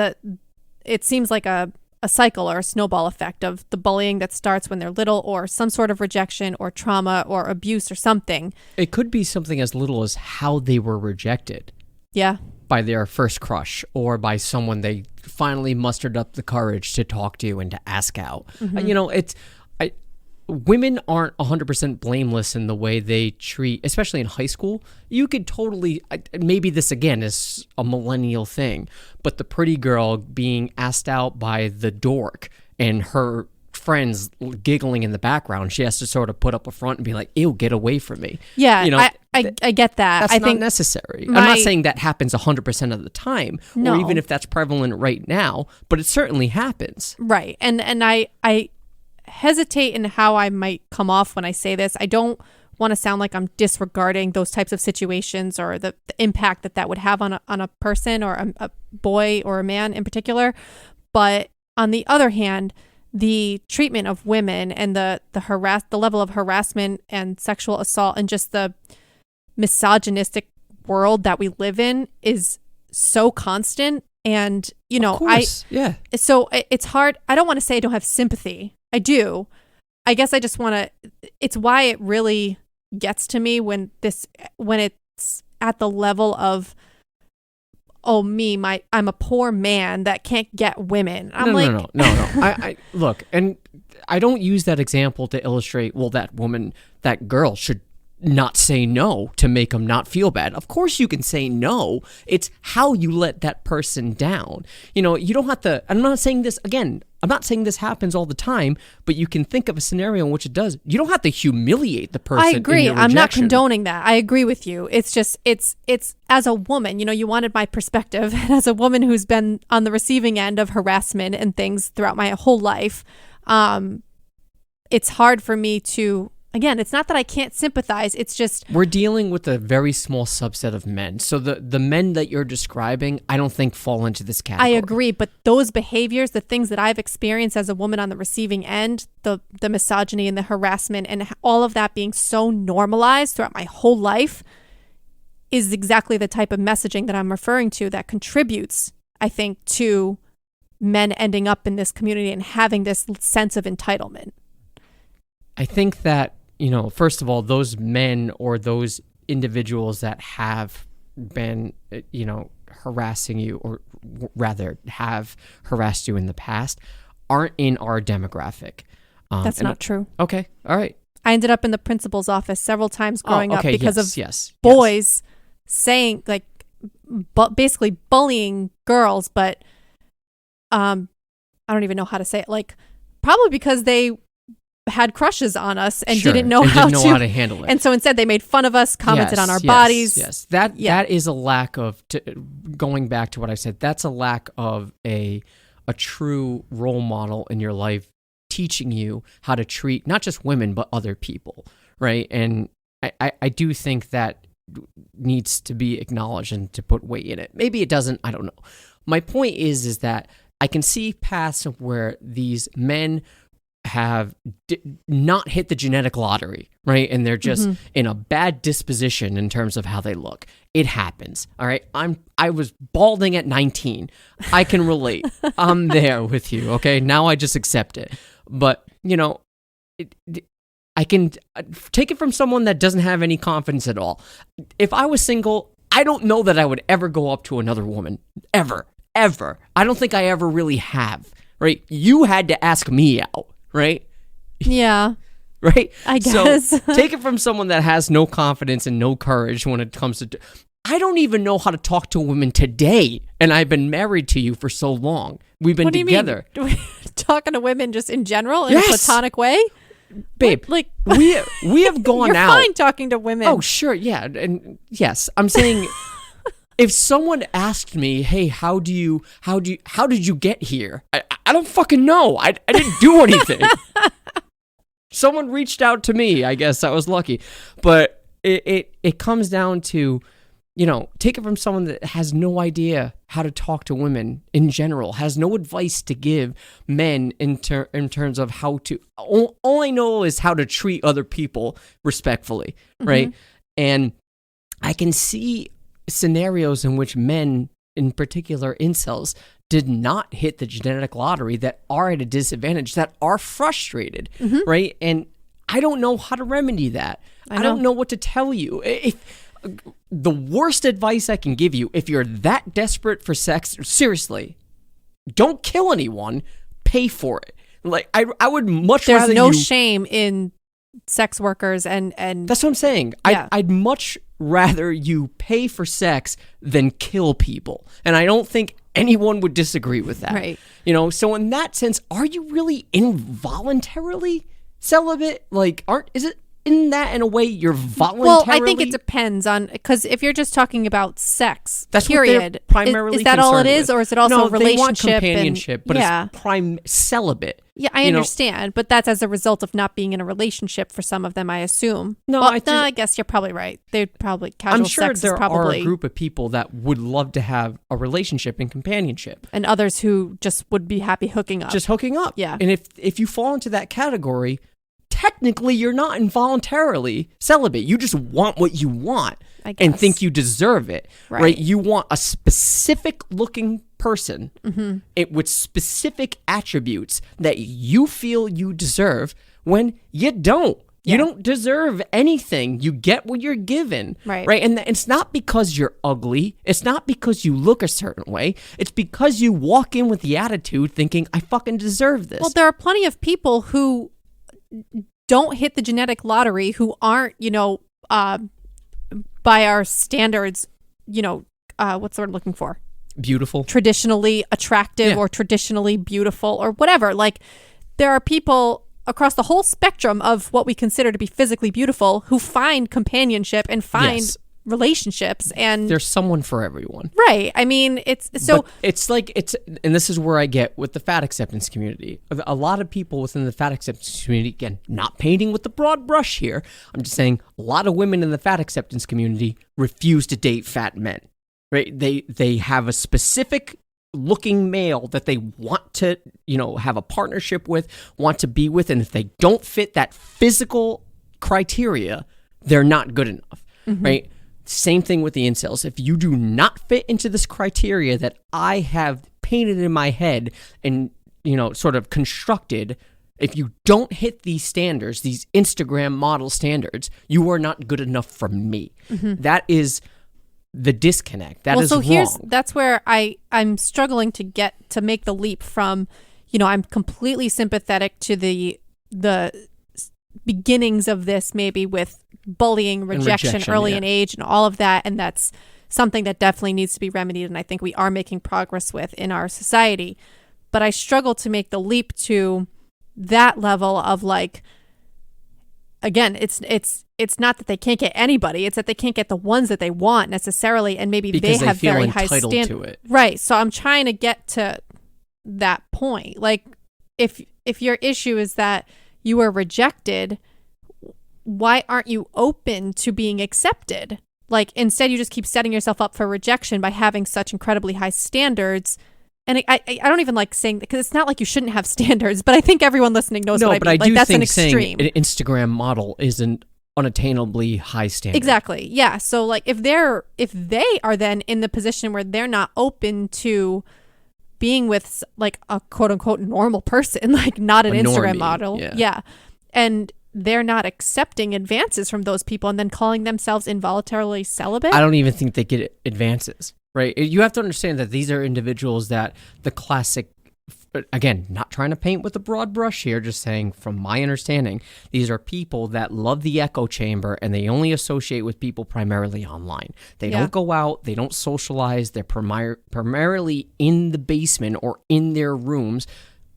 it seems like a cycle or a snowball effect of the bullying that starts when they're little, or some sort of rejection or trauma or abuse or something. It could be something as little as how they were rejected. Yeah. By their first crush, or by someone they finally mustered up the courage to talk to and to ask out. You know, women aren't 100% blameless in the way they treat, especially in high school. You could totally, maybe this again is a millennial thing, but the pretty girl being asked out by the dork and her friends giggling in the background, she has to sort of put up a front and be like, ew, get away from me. Yeah, you know, I get that. That's not necessary. I'm not saying that happens 100% of the time, or even if that's prevalent right now, but it certainly happens. Right. And I hesitate in how I might come off when I say this. I don't want to sound like I'm disregarding those types of situations or the impact that would have on a person or a boy or a man in particular. But on the other hand, the treatment of women and the level of harassment and sexual assault and just the misogynistic world that we live in is so constant. And, you know, so it's hard. I don't want to say I don't have sympathy. I do. I guess I just want to, it's why it really gets to me when it's at the level of, oh, I'm a poor man that can't get women. I'm No. I look, and I don't use that example to illustrate, well, that girl should not say no to make them not feel bad. Of course you can say no. It's how you let that person down. You know, you don't have to, I'm not saying this happens all the time, but you can think of a scenario in which it does. You don't have to humiliate the person. I agree. In your I'm not rejection. condoning that. I agree with you. It's just, it's as a woman, you know, you wanted my perspective. And as a woman who's been on the receiving end of harassment and things throughout my whole life, it's hard for me to, again, it's not that I can't sympathize. It's just... We're dealing with a very small subset of men. So the men that you're describing, I don't think fall into this category. I agree. But those behaviors, the things that I've experienced as a woman on the receiving end, the misogyny and the harassment and all of that being so normalized throughout my whole life is exactly the type of messaging that I'm referring to that contributes, I think, to men ending up in this community and having this sense of entitlement? I think that, first of all, those men or those individuals that have been, harassing you, or rather have harassed you in the past, aren't in our demographic. That's not true. Okay. All right. I ended up in the principal's office several times growing up because of boys saying, like, basically bullying girls, but I don't even know how to say it. Like, probably because they had crushes on us and didn't know how to handle it. And so instead they made fun of us, commented on our bodies. Yes. That is a lack of, going back to what I said, that's a lack of a true role model in your life, teaching you how to treat not just women, but other people, right? And I do think that needs to be acknowledged and to put weight in it. Maybe it doesn't, I don't know. My point is that I can see paths where these men have not hit the genetic lottery, right? And they're just in a bad disposition in terms of how they look. It happens, all right? I was balding at 19. I can relate. I'm there with you, okay? Now I just accept it. But, I can take it from someone that doesn't have any confidence at all. If I was single, I don't know that I would ever go up to another woman. Ever. I don't think I ever really have, right? You had to ask me out, right? Yeah. Right? I guess. So take it from someone that has no confidence and no courage when it comes to... I don't even know how to talk to women today, and I've been married to you for so long. We've been together. What do you mean? Talking to women just in general, in a platonic way? Babe, like we have gone you're out. You're fine talking to women. Oh, sure, yeah. And yes, I'm saying... If someone asked me, hey, how did you get here? I don't fucking know. I didn't do anything. Someone reached out to me. I guess I was lucky. But it comes down to, take it from someone that has no idea how to talk to women in general, has no advice to give men in terms of how to, all I know is how to treat other people respectfully, right? And I can see scenarios in which men, in particular incels, did not hit the genetic lottery, that are at a disadvantage, that are frustrated, right? And I don't know how to remedy that. I don't know what to tell you. If the worst advice I can give you, if you're that desperate for sex, seriously, don't kill anyone, pay for it. Like, I would much rather There's no shame in sex workers and that's what I'm saying. Yeah. I'd much rather you pay for sex than kill people. And I don't think anyone would disagree with that. Right. So in that sense, are you really involuntarily celibate? Like, is it in that, in a way, you're voluntarily... Well, I think it depends on... Because if you're just talking about sex, that's period, what they're primarily is that all it is? with. Or is it also no, a relationship? They want companionship, but yeah. it's celibate. Yeah, I understand. But that's as a result of not being in a relationship for some of them, I assume. No, well, I guess you're probably right. They'd probably... Casual I'm sure sex there is probably, are a group of people that would love to have a relationship and companionship. And others who just would be happy hooking up. Just hooking up. Yeah. And if you fall into that category... Technically, you're not involuntarily celibate. You just want what you want and think you deserve it, right? You want a specific looking person with specific attributes that you feel you deserve when you don't. Yeah. You don't deserve anything. You get what you're given, right? And it's not because you're ugly. It's not because you look a certain way. It's because you walk in with the attitude thinking, I fucking deserve this. Well, there are plenty of people who... don't hit the genetic lottery, who aren't, by our standards, what's the word I'm looking for? Beautiful. Traditionally attractive or traditionally beautiful or whatever. Like, there are people across the whole spectrum of what we consider to be physically beautiful who find companionship and find relationships, and there's someone for everyone, right? I mean, it's so but it's like and this is where I get with the fat acceptance community. A lot of people within the fat acceptance community, again, not painting with the broad brush here, I'm just saying a lot of women in the fat acceptance community refuse to date fat men, right? They have a specific looking male that they want to have a partnership with, want to be with, and if they don't fit that physical criteria, they're not good enough, right? Same thing with the incels. If you do not fit into this criteria that I have painted in my head and, sort of constructed, if you don't hit these standards, these Instagram model standards, you are not good enough for me. That is the disconnect. That is wrong. That's where I'm struggling to make the leap from, I'm completely sympathetic to the beginnings of this, maybe with bullying, rejection early in age and all of that. And that's something that definitely needs to be remedied. And I think we are making progress with in our society. But I struggle to make the leap to that level of like, again, it's not that they can't get anybody. It's that they can't get the ones that they want necessarily. And maybe because they have feel very high entitled to it. Right. So I'm trying to get to that point. Like if your issue is that you were rejected, why aren't you open to being accepted? Like instead you just keep setting yourself up for rejection by having such incredibly high standards. And I don't even like saying that, because it's not like you shouldn't have standards, but I think everyone listening knows what I mean. But I like, do that's think an extreme. saying an Instagram model is an unattainably high standard. Exactly. Yeah. So like if they are then in the position where they're not open to being with like a quote unquote normal person, like not an Instagram model. Yeah. And they're not accepting advances from those people and then calling themselves involuntarily celibate. I don't even think they get advances, right? You have to understand that these are individuals that the classic, again, not trying to paint with a broad brush here, just saying from my understanding, these are people that love the echo chamber and they only associate with people primarily online. They don't go out, they don't socialize, they're primarily in the basement or in their rooms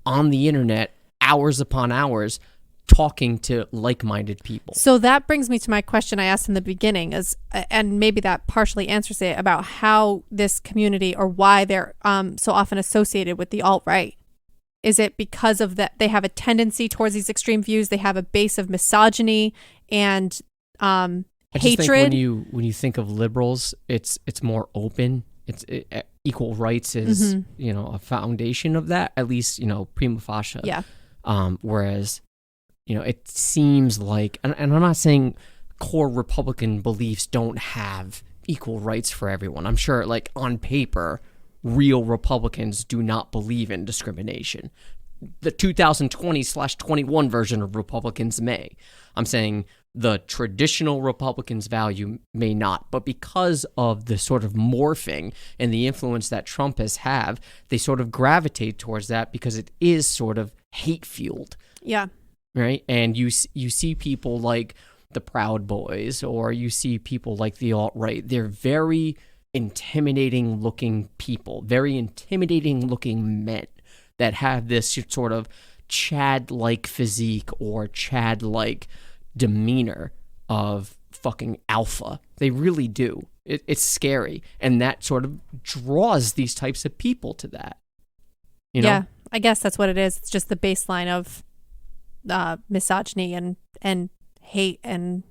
on the internet, hours upon hours, talking to like-minded people. So that brings me to my question I asked in the beginning, and maybe that partially answers it, about how this community or why they're so often associated with the alt-right. Is it because of that they have a tendency towards these extreme views? They have a base of misogyny and I just hatred. think when you think of liberals, it's more open. Equal rights is a foundation of that, at least prima facie. Yeah. Whereas it seems like, and I'm not saying core Republican beliefs don't have equal rights for everyone. I'm sure, like, on paper, real Republicans do not believe in discrimination. The 2020/21 version of Republicans may. I'm saying the traditional Republicans' value may not. But because of the sort of morphing and the influence that Trump has had, they sort of gravitate towards that because it is sort of hate-fueled. Yeah. Right? And you see people like the Proud Boys, or you see people like the alt-right. They're very intimidating looking people, very intimidating looking men that have this sort of Chad-like physique or Chad-like demeanor of fucking alpha. They really do. It's scary. And that sort of draws these types of people to that. Yeah, I guess that's what it is. It's just the baseline of misogyny and hate and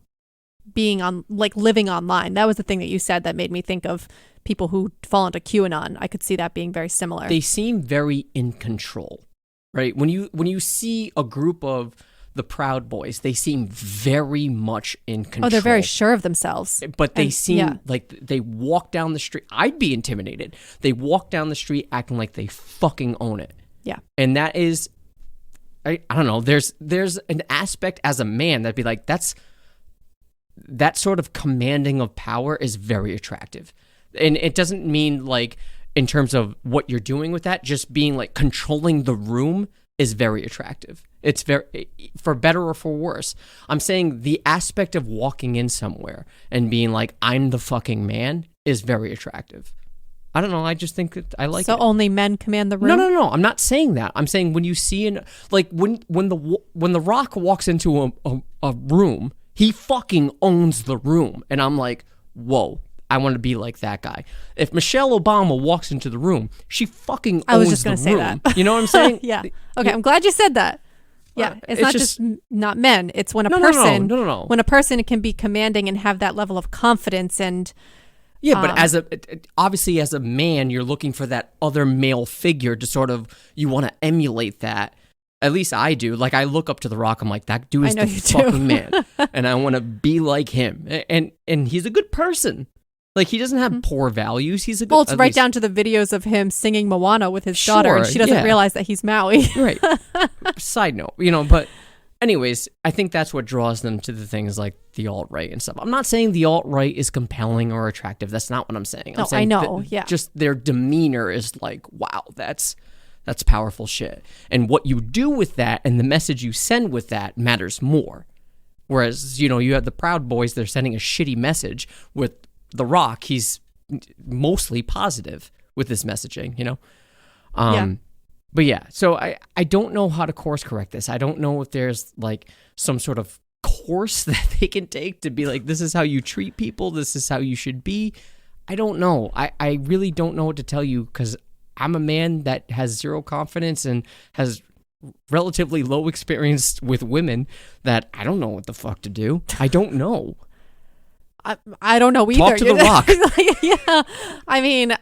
being on, like, living online. That was the thing that you said that made me think of people who fall into QAnon. I could see that being very similar. They seem very in control, right? When you see a group of the Proud Boys, they seem very much in control. Oh, they're very sure of themselves. But they seem like they walk down the street. I'd be intimidated. They walk down the street acting like they fucking own it. Yeah. And that is, I don't know, there's an aspect as a man that'd be like, that sort of commanding of power is very attractive. And it doesn't mean like in terms of what you're doing with that, just being like controlling the room is very attractive. It's very, for better or for worse. I'm saying the aspect of walking in somewhere and being like, I'm the fucking man is very attractive. I don't know. I just think that I like it. So only men command the room? No. I'm not saying that. I'm saying when you see like when the Rock walks into a room, he fucking owns the room, and I'm like, whoa, I want to be like that guy. If Michelle Obama walks into the room, she fucking owns the room. I was just going to say that. You know what I'm saying? Yeah. Okay. I'm glad you said that. Yeah. It's not just not men. It's when a person. No. When a person can be commanding and have that level of confidence and. Yeah, but obviously as a man, you're looking for that other male figure to sort of, you want to emulate that. At least I do. Like, I look up to The Rock. I'm like, that dude is I know the you do. fucking man. And I want to be like him. And he's a good person. Like, he doesn't have poor values. He's a good... Well, it's at right least- down to the videos of him singing Moana with his daughter, and Sure, she doesn't yeah. realize that he's Maui. Right. Side note, but anyways, I think that's what draws them to the things like the alt-right and stuff. I'm not saying the alt-right is compelling or attractive. That's not what I'm saying. I'm No, saying I know, yeah. Just their demeanor is like, wow, that's powerful shit. And what you do with that and the message you send with that matters more. Whereas, you have the Proud Boys, they're sending a shitty message. With The Rock, he's mostly positive with this messaging, Yeah. But yeah, so I don't know how to course correct this. I don't know if there's like some sort of course that they can take to be like, this is how you treat people, this is how you should be. I don't know. I really don't know what to tell you, because I'm a man that has zero confidence and has relatively low experience with women, that I don't know what the fuck to do. I don't know. I don't know either. Talk to The Rock. Yeah. I mean,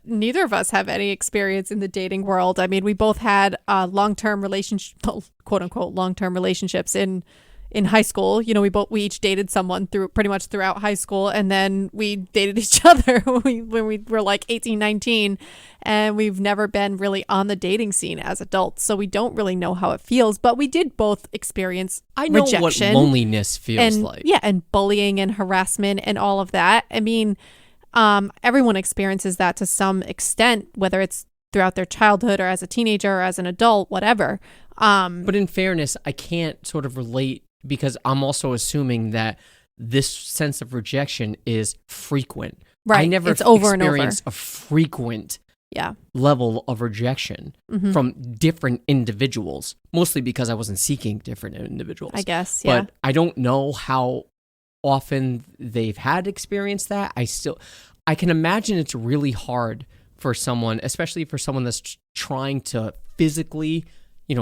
neither of us have any experience in the dating world. I mean, we both had long-term relationship, quote unquote, long-term relationships in high school. We each dated someone pretty much throughout high school, and then we dated each other when we were like 18, 19, and we've never been really on the dating scene as adults, so we don't really know how it feels. But we did both experience I know rejection, what loneliness feels and like. and bullying and harassment and all of that. I mean, everyone experiences that to some extent, whether it's throughout their childhood or as a teenager or as an adult, whatever. But in fairness, I can't sort of relate, because I'm also assuming that this sense of rejection is frequent. Right. I never It's over and over. experienced a frequent Yeah. level of rejection from different individuals, mostly because I wasn't seeking different individuals. I guess. Yeah. But I don't know how often they've had experienced that. I can imagine it's really hard for someone, especially for someone that's trying to physically,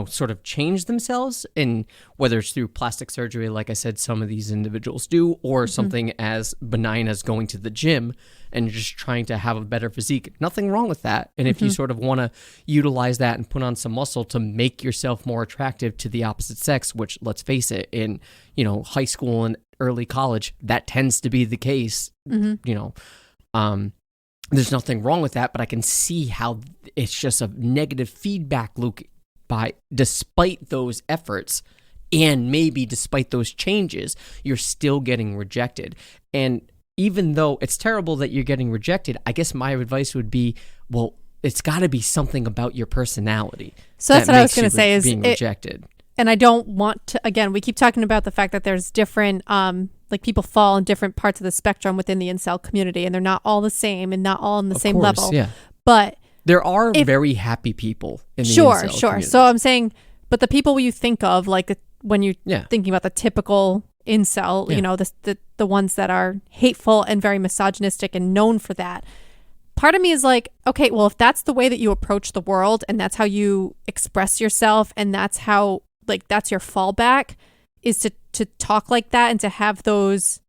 sort of change themselves, and whether it's through plastic surgery, like I said, some of these individuals do, or something as benign as going to the gym and just trying to have a better physique. Nothing wrong with that. And if you sort of want to utilize that and put on some muscle to make yourself more attractive to the opposite sex, which, let's face it, in, high school and early college, that tends to be the case, there's nothing wrong with that, but I can see how it's just a negative feedback loop despite those efforts, and maybe despite those changes, you're still getting rejected. And even though it's terrible that you're getting rejected, I guess my advice would be, well, it's got to be something about your personality. So that's that what I was makes going you to say is being rejected. And I don't want to, again, we keep talking about the fact that there's different, like people fall in different parts of the spectrum within the incel community, and they're not all the same and not all on the same level. Yeah. But there are very happy people in the sure. incel community. So I'm saying, but the people you think of, like when you're thinking about the typical incel, the ones that are hateful and very misogynistic and known for that. Part of me is like, okay, well, if that's the way that you approach the world and that's how you express yourself and that's how, like, that's your fallback, is to talk like that and to have those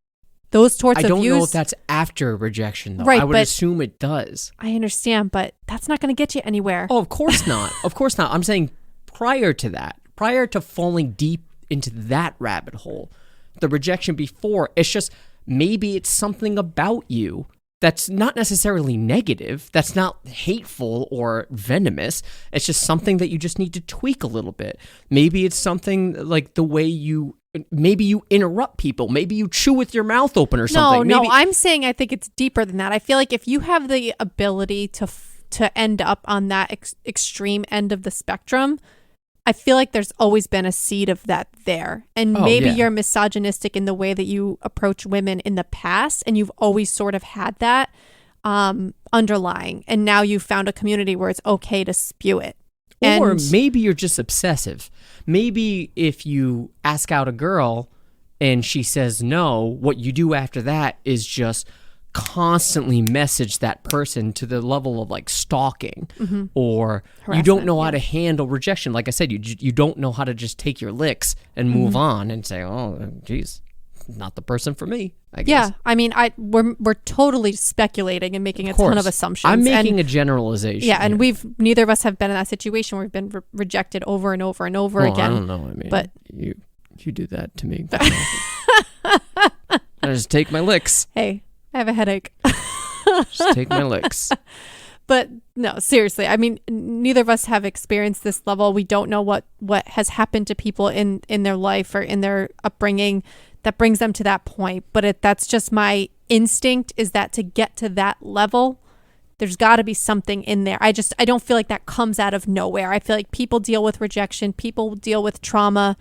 sorts of views. I don't know if that's after rejection, though. Right, I would but assume it does. I understand, but that's not going to get you anywhere. Oh, of course not. Of course not. I'm saying prior to that, prior to falling deep into that rabbit hole, the rejection before, it's just maybe it's something about you that's not necessarily negative, that's not hateful or venomous. It's just something that you just need to tweak a little bit. Maybe it's something like the way maybe you interrupt people. Maybe you chew with your mouth open or something. No, I'm saying I think it's deeper than that. I feel like if you have the ability to end up on that extreme end of the spectrum, I feel like there's always been a seed of that there. And maybe you're misogynistic in the way that you approach women in the past, and you've always sort of had that underlying. And now you've found a community where it's okay to spew it. Or maybe you're just obsessive. Maybe if you ask out a girl and she says no, what you do after that is just constantly message that person to the level of like stalking, or you don't know how to handle rejection. Like I said, you don't know how to just take your licks and move on and say, oh, geez, not the person for me, I guess. Yeah, I mean, we're totally speculating and making a ton of assumptions. I'm making a generalization. Yeah, and neither of us have been in that situation where we've been rejected over and over and over again. I don't know. I mean, but you do that to me. I just take my licks. Hey, I have a headache. Just take my licks. But no, seriously, I mean, neither of us have experienced this level. We don't know what has happened to people in their life or in their upbringing that brings them to that point. But that's just my instinct, is that to get to that level, there's got to be something in there. I don't feel like that comes out of nowhere. I feel like people deal with rejection. People deal with trauma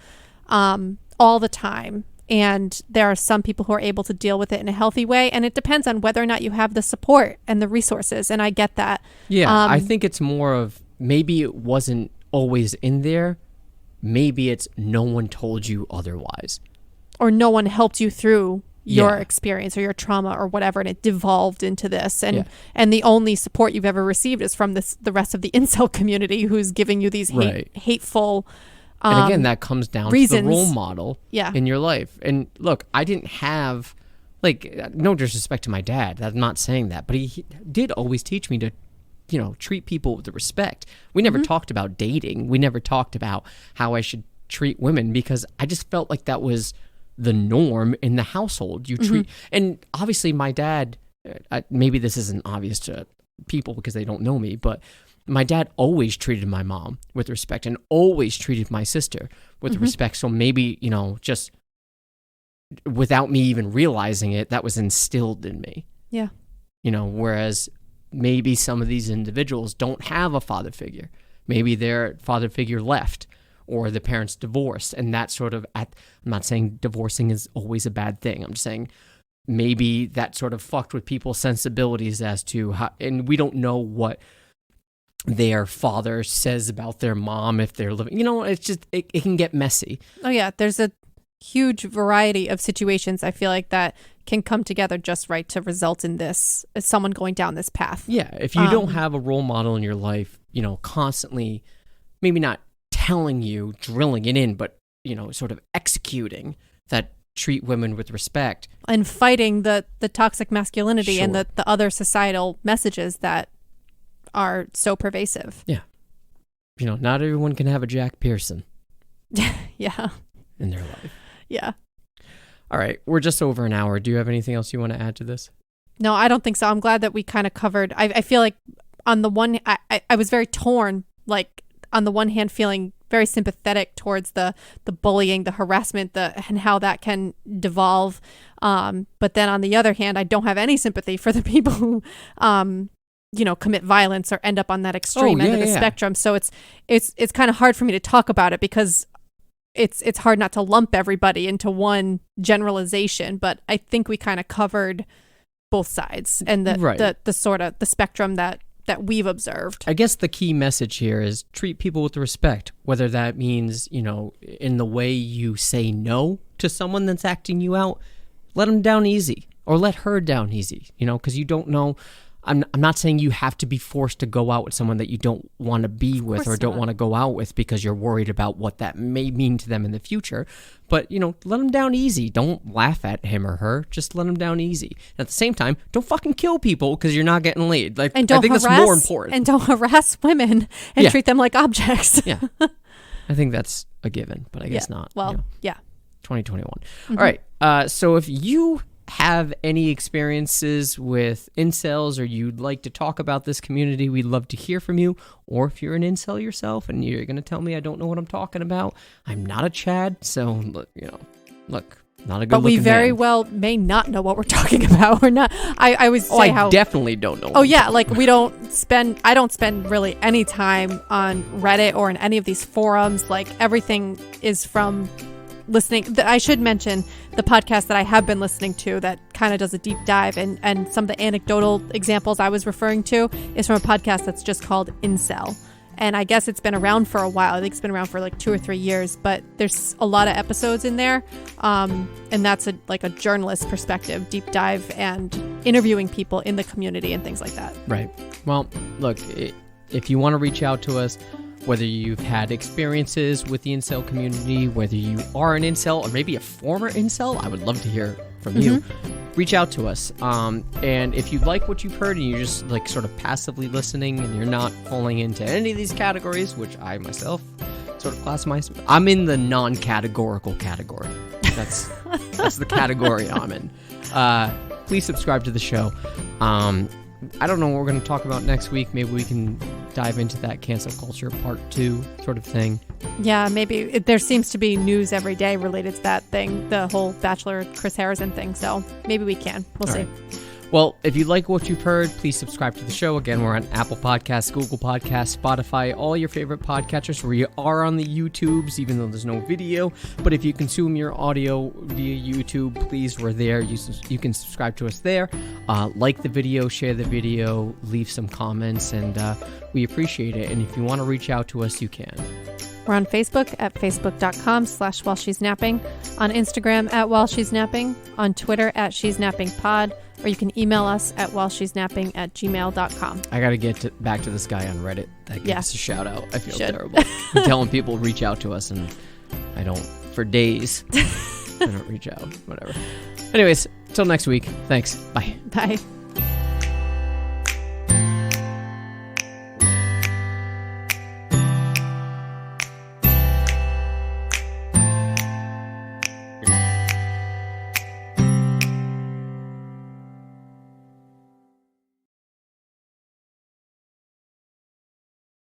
all the time. And there are some people who are able to deal with it in a healthy way. And it depends on whether or not you have the support and the resources. And I get that. Yeah, I think it's more of, maybe it wasn't always in there. Maybe it's no one told you otherwise. Or no one helped you through your experience or your trauma or whatever. And it devolved into this. And the only support you've ever received is from the rest of the incel community, who's giving you these hateful and again, that comes down reasons. to the role model in your life. And look, I didn't have, no disrespect to my dad. I'm not saying that. But he did always teach me to, treat people with respect. We never talked about dating. We never talked about how I should treat women, because I just felt like that was the norm in the household. You treat, and obviously my dad, maybe this isn't obvious to people because they don't know me, but my dad always treated my mom with respect and always treated my sister with respect. So maybe, just without me even realizing it, that was instilled in me. Yeah. Whereas maybe some of these individuals don't have a father figure. Maybe their father figure left, or the parents divorced. And that sort of, I'm not saying divorcing is always a bad thing. I'm just saying maybe that sort of fucked with people's sensibilities as to how, and we don't know what their father says about their mom if they're living, it's just, it can get messy. Oh yeah. There's a huge variety of situations, I feel like, that can come together just right to result in this, as someone going down this path. Yeah. If you don't have a role model in your life, constantly, maybe not telling you, drilling it in, but, sort of executing that, treat women with respect. And fighting the toxic masculinity and the other societal messages that are so pervasive. Yeah. Not everyone can have a Jack Pearson. Yeah. In their life. Yeah. All right. We're just over an hour. Do you have anything else you want to add to this? No, I don't think so. I'm glad that we kind of covered. I feel like on the one, I was very torn, like on the one hand, feeling very sympathetic towards the bullying, the harassment, and how that can devolve. But then on the other hand, I don't have any sympathy for the people who, commit violence or end up on that extreme end of the spectrum. So it's kind of hard for me to talk about it, because it's hard not to lump everybody into one generalization. But I think we kind of covered both sides and the sort of the spectrum that we've observed. I guess the key message here is treat people with respect, whether that means, in the way you say no to someone that's acting you out. Let them down easy, or let her down easy, because you don't know. I'm not saying you have to be forced to go out with someone that you don't want to be with or don't want to go out with because you're worried about what that may mean to them in the future. But, let them down easy. Don't laugh at him or her. Just let them down easy. And at the same time, don't fucking kill people because you're not getting laid. I think that's more important. And don't harass women and treat them like objects. Yeah. I think that's a given, but I guess not. Well, 2021. All right. So if you have any experiences with incels, or you'd like to talk about this community, we'd love to hear from you. Or if you're an incel yourself and you're going to tell me I don't know what I'm talking about, I'm not a Chad, so look, not a good. But we very well may not know what we're talking about. We're not. I always say I definitely don't know. I don't spend really any time on Reddit or in any of these forums. Like, everything is from listening. I should mention the podcast that I have been listening to that kind of does a deep dive, and some of the anecdotal examples I was referring to is from a podcast that's just called Incel. And I guess it's been around for a while. I think it's been around for like 2 or 3 years, but there's a lot of episodes in there. And that's a journalist perspective, deep dive, and interviewing people in the community and things like that. Right. Well, look, if you want to reach out to us, whether you've had experiences with the incel community, whether you are an incel or maybe a former incel. I would love to hear from you. Reach out to us. And if you like what you've heard and you're just like sort of passively listening and you're not falling into any of these categories, which I myself sort of class myself, I'm in the non-categorical category. That's the category I'm in. Please subscribe to the show. I don't know what we're going to talk about next week. Maybe we can dive into that cancel culture part 2 sort of thing. Yeah, maybe. There seems to be news every day related to that thing, the whole Bachelor Chris Harrison thing. So maybe we can. We'll see. Right. Well, if you like what you've heard, please subscribe to the show. Again, we're on Apple Podcasts, Google Podcasts, Spotify, all your favorite podcatchers. We are on the YouTubes, even though there's no video. But if you consume your audio via YouTube, please, we're there. You can subscribe to us there. Like the video, share the video, leave some comments, and we appreciate it. And if you want to reach out to us, you can. We're on Facebook at facebook.com/whileshe'snapping, on Instagram at whileshe'snapping, on Twitter at she'snappingpod, or you can email us at whileshe'snapping@gmail.com. I got to get back to this guy on Reddit that gives us a shout out. I feel terrible. I'm telling people reach out to us and I don't, for days, I don't reach out, whatever. Anyways, till next week. Thanks. Bye. Bye.